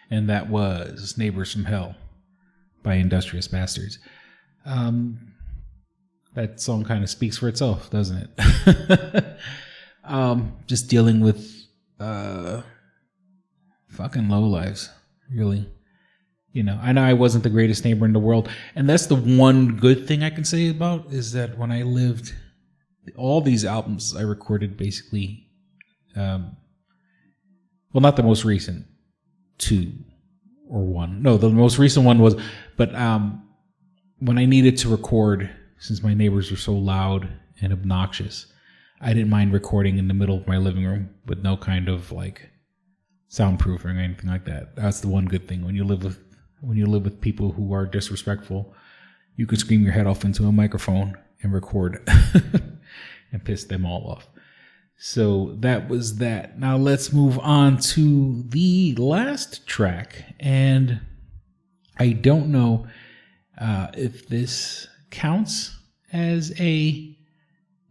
and that was Neighbors from Hell by Industrious Bastards. That song kind of speaks for itself, doesn't it? Just dealing with fucking lowlives, really. I know I wasn't the greatest neighbor in the world, and that's the one good thing I can say about is that when I lived, all these albums I recorded basically, well, not the most recent, 2 or 1. No, the most recent one was, but when I needed to record, since my neighbors were so loud and obnoxious, I didn't mind recording in the middle of my living room with no kind of like soundproofing or anything like that. That's the one good thing. When you live with people who are disrespectful, you can scream your head off into a microphone and record and piss them all off. So that was that. Now let's move on to the last track. And I don't know if this counts as a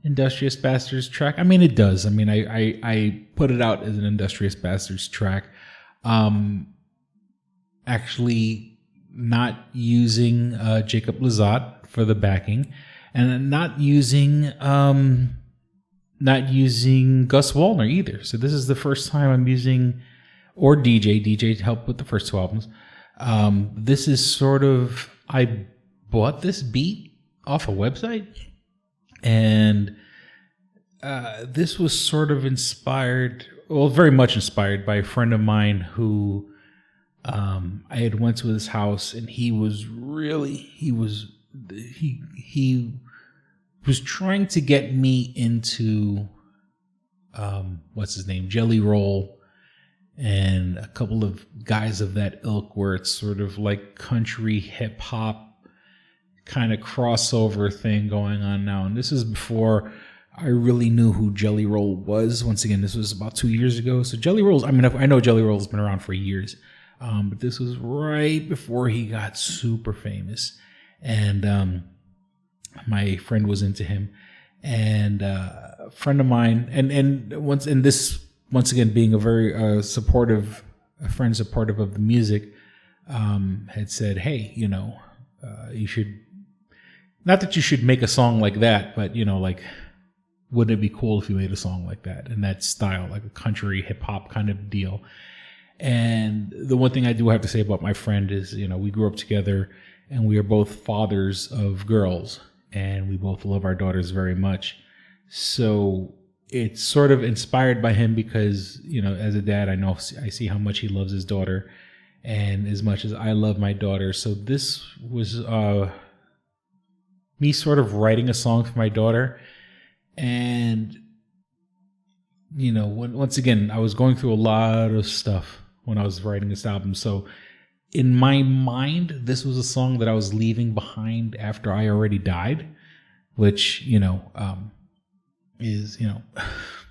Industrious Bastards track. I mean, it does. I mean, I put it out as an Industrious Bastards track. Actually, not using Jacob Lazat for the backing, and not using Gus Wallner either. So this is the first time I'm using, or DJ helped with the first 2 albums. This is sort of, I bought this beat off a website, and this was sort of inspired, well, very much inspired by a friend of mine who I had went to his house, and he was trying to get me into what's his name, Jelly Roll, and a couple of guys of that ilk, where it's sort of like country hip hop kind of crossover thing going on now. And this is before I really knew who Jelly Roll was. Once again, this was about 2 years ago. So Jelly Roll's, I mean, I know Jelly Roll's been around for years, but this was right before he got super famous. And my friend was into him, and a friend of mine, and once again being a very supportive of the music, had said, hey, you should, not that you should make a song like that, but like, wouldn't it be cool if you made a song like that in that style, like a country hip hop kind of deal? And the one thing I do have to say about my friend is, we grew up together, and we are both fathers of girls, and we both love our daughters very much. So it's sort of inspired by him because, as a dad, I see how much he loves his daughter, and as much as I love my daughter. So this was me sort of writing a song for my daughter. And, once again, I was going through a lot of stuff when I was writing this album. So in my mind, this was a song that I was leaving behind after I already died, which, is,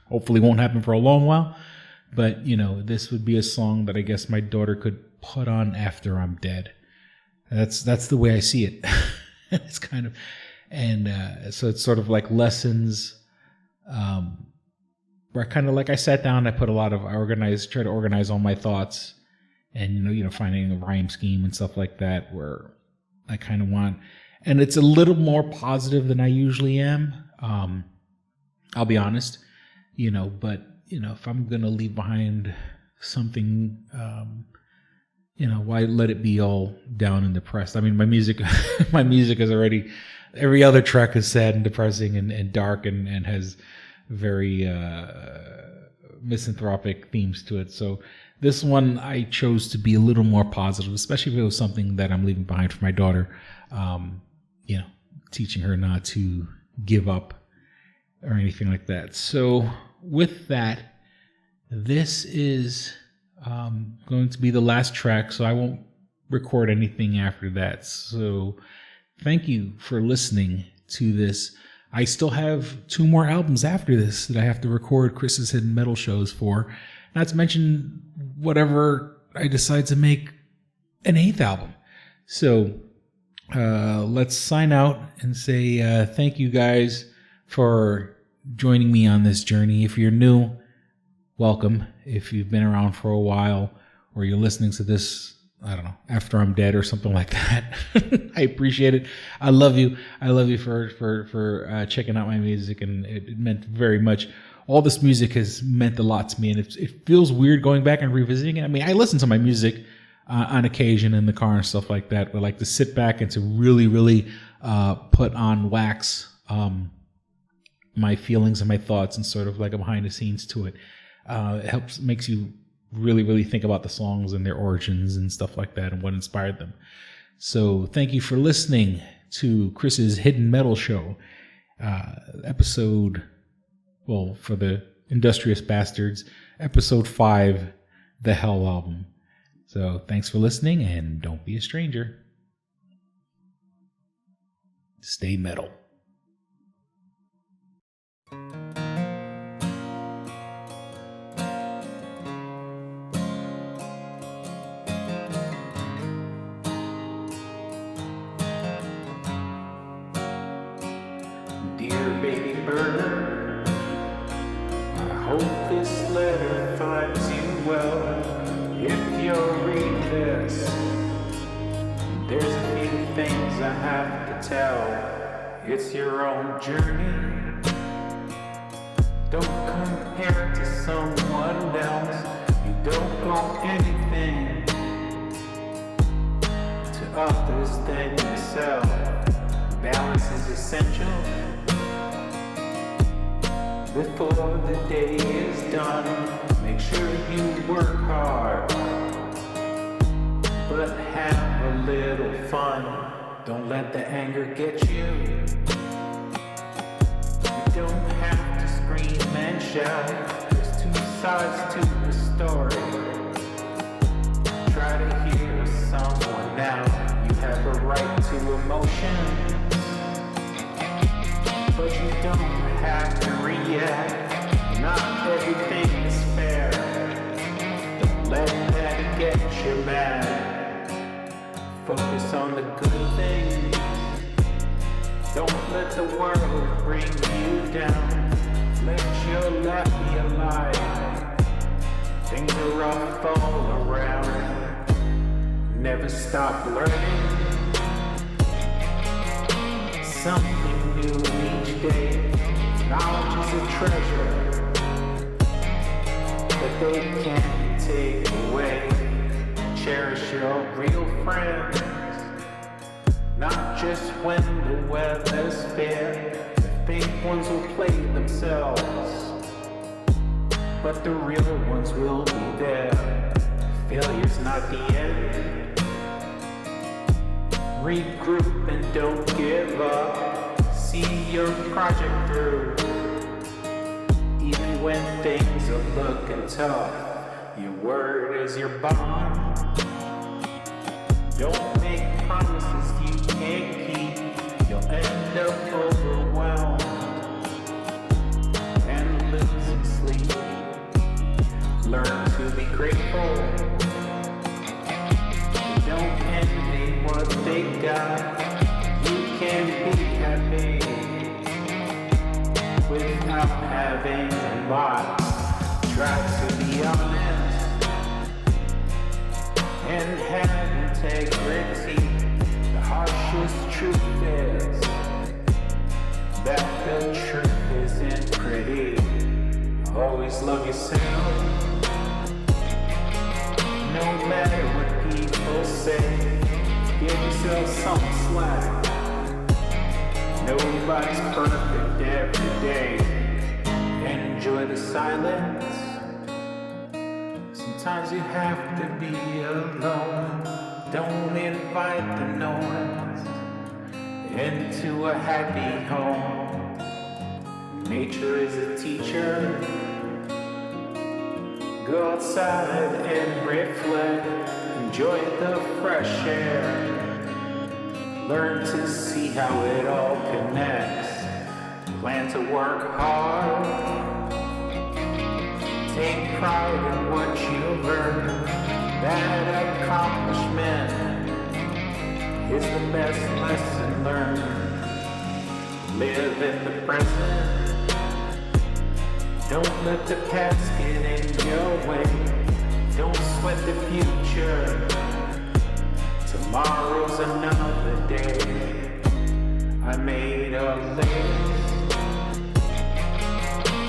hopefully won't happen for a long while. But, this would be a song that I guess my daughter could put on after I'm dead. That's the way I see it. It's kind of, and so it's sort of like lessons, where I sat down, I put a lot of, try to organize all my thoughts, and, finding a rhyme scheme and stuff like that, where I kind of want, and it's a little more positive than I usually am. I'll be honest, but, if I'm going to leave behind something, why let it be all down and depressed? I mean, my music is already, every other track is sad and depressing and dark and has very misanthropic themes to it. So this one I chose to be a little more positive, especially if it was something that I'm leaving behind for my daughter. Teaching her not to give up or anything like that. So with that, this is going to be the last track, so I won't record anything after that. So thank you for listening to this. I still have 2 more albums after this that I have to record Chris's Hidden Metal shows for, not to mention whatever I decide to make an 8th album. So let's sign out and say thank you guys for joining me on this journey. If you're new, welcome. If you've been around for a while, or you're listening to this, I don't know, after I'm dead or something like that. I appreciate it. I love you. I love you for checking out my music, and it meant very much. All this music has meant a lot to me, and it feels weird going back and revisiting it. I mean, I listen to my music on occasion in the car and stuff like that, but like to sit back and to really put on wax my feelings and my thoughts and sort of like a behind the scenes to it. It makes you really think about the songs and their origins and stuff like that and what inspired them. So thank you for listening to Chris's Hidden Metal Show, episode, well, for the Industrious Bastards, episode 5, The Hell Album. So thanks for listening, and don't be a stranger. Stay metal. Dear baby bird, I hope this letter finds you well. If you're reading this, there's a few things I have to tell. It's your own journey. Don't compare it to someone else. You don't owe anything to others than yourself. Balance is essential. Before the day is done, make sure you work hard, but have a little fun. Don't let the anger get you. You don't have to scream and shout. There's two sides to the story. Try to hear someone out. You have a right to emotion, but you don't have to react. Not everything is fair. Don't let that get you mad. Focus on the good things. Don't let the world bring you down. Let your life be alive. Things are rough all around. Never stop learning something new each day. Knowledge is a treasure that they can't take away. Cherish your real friends, not just when the weather's fair. The fake ones will play themselves, but the real ones will be there. Failure's not the end. Regroup and don't give up. See your project through. Even when things are looking tough, your word is your bond. Don't make promises you can't keep. You'll end up overwhelmed and losing sleep. Learn to be grateful. Don't envy what they got. You can be happy without having a lot. Try to be honest and have integrity. The harshest truth is that the truth isn't pretty. Always love yourself, no matter what people say. Give yourself some slack. Nobody's perfect every day. Enjoy the silence. Sometimes you have to be alone. Don't invite the noise into a happy home. Nature is a teacher. Go outside and reflect. Enjoy the fresh air. Learn to see how it all connects. Plan to work hard. Take pride in what you've earned. That accomplishment is the best lesson learned. Live in the present. Don't let the past get in your way. Don't sweat the future. Tomorrow's another day. I made a list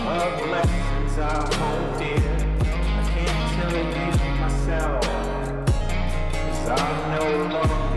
of lessons I hold dear. I can't tell you myself, 'cause I'm no longer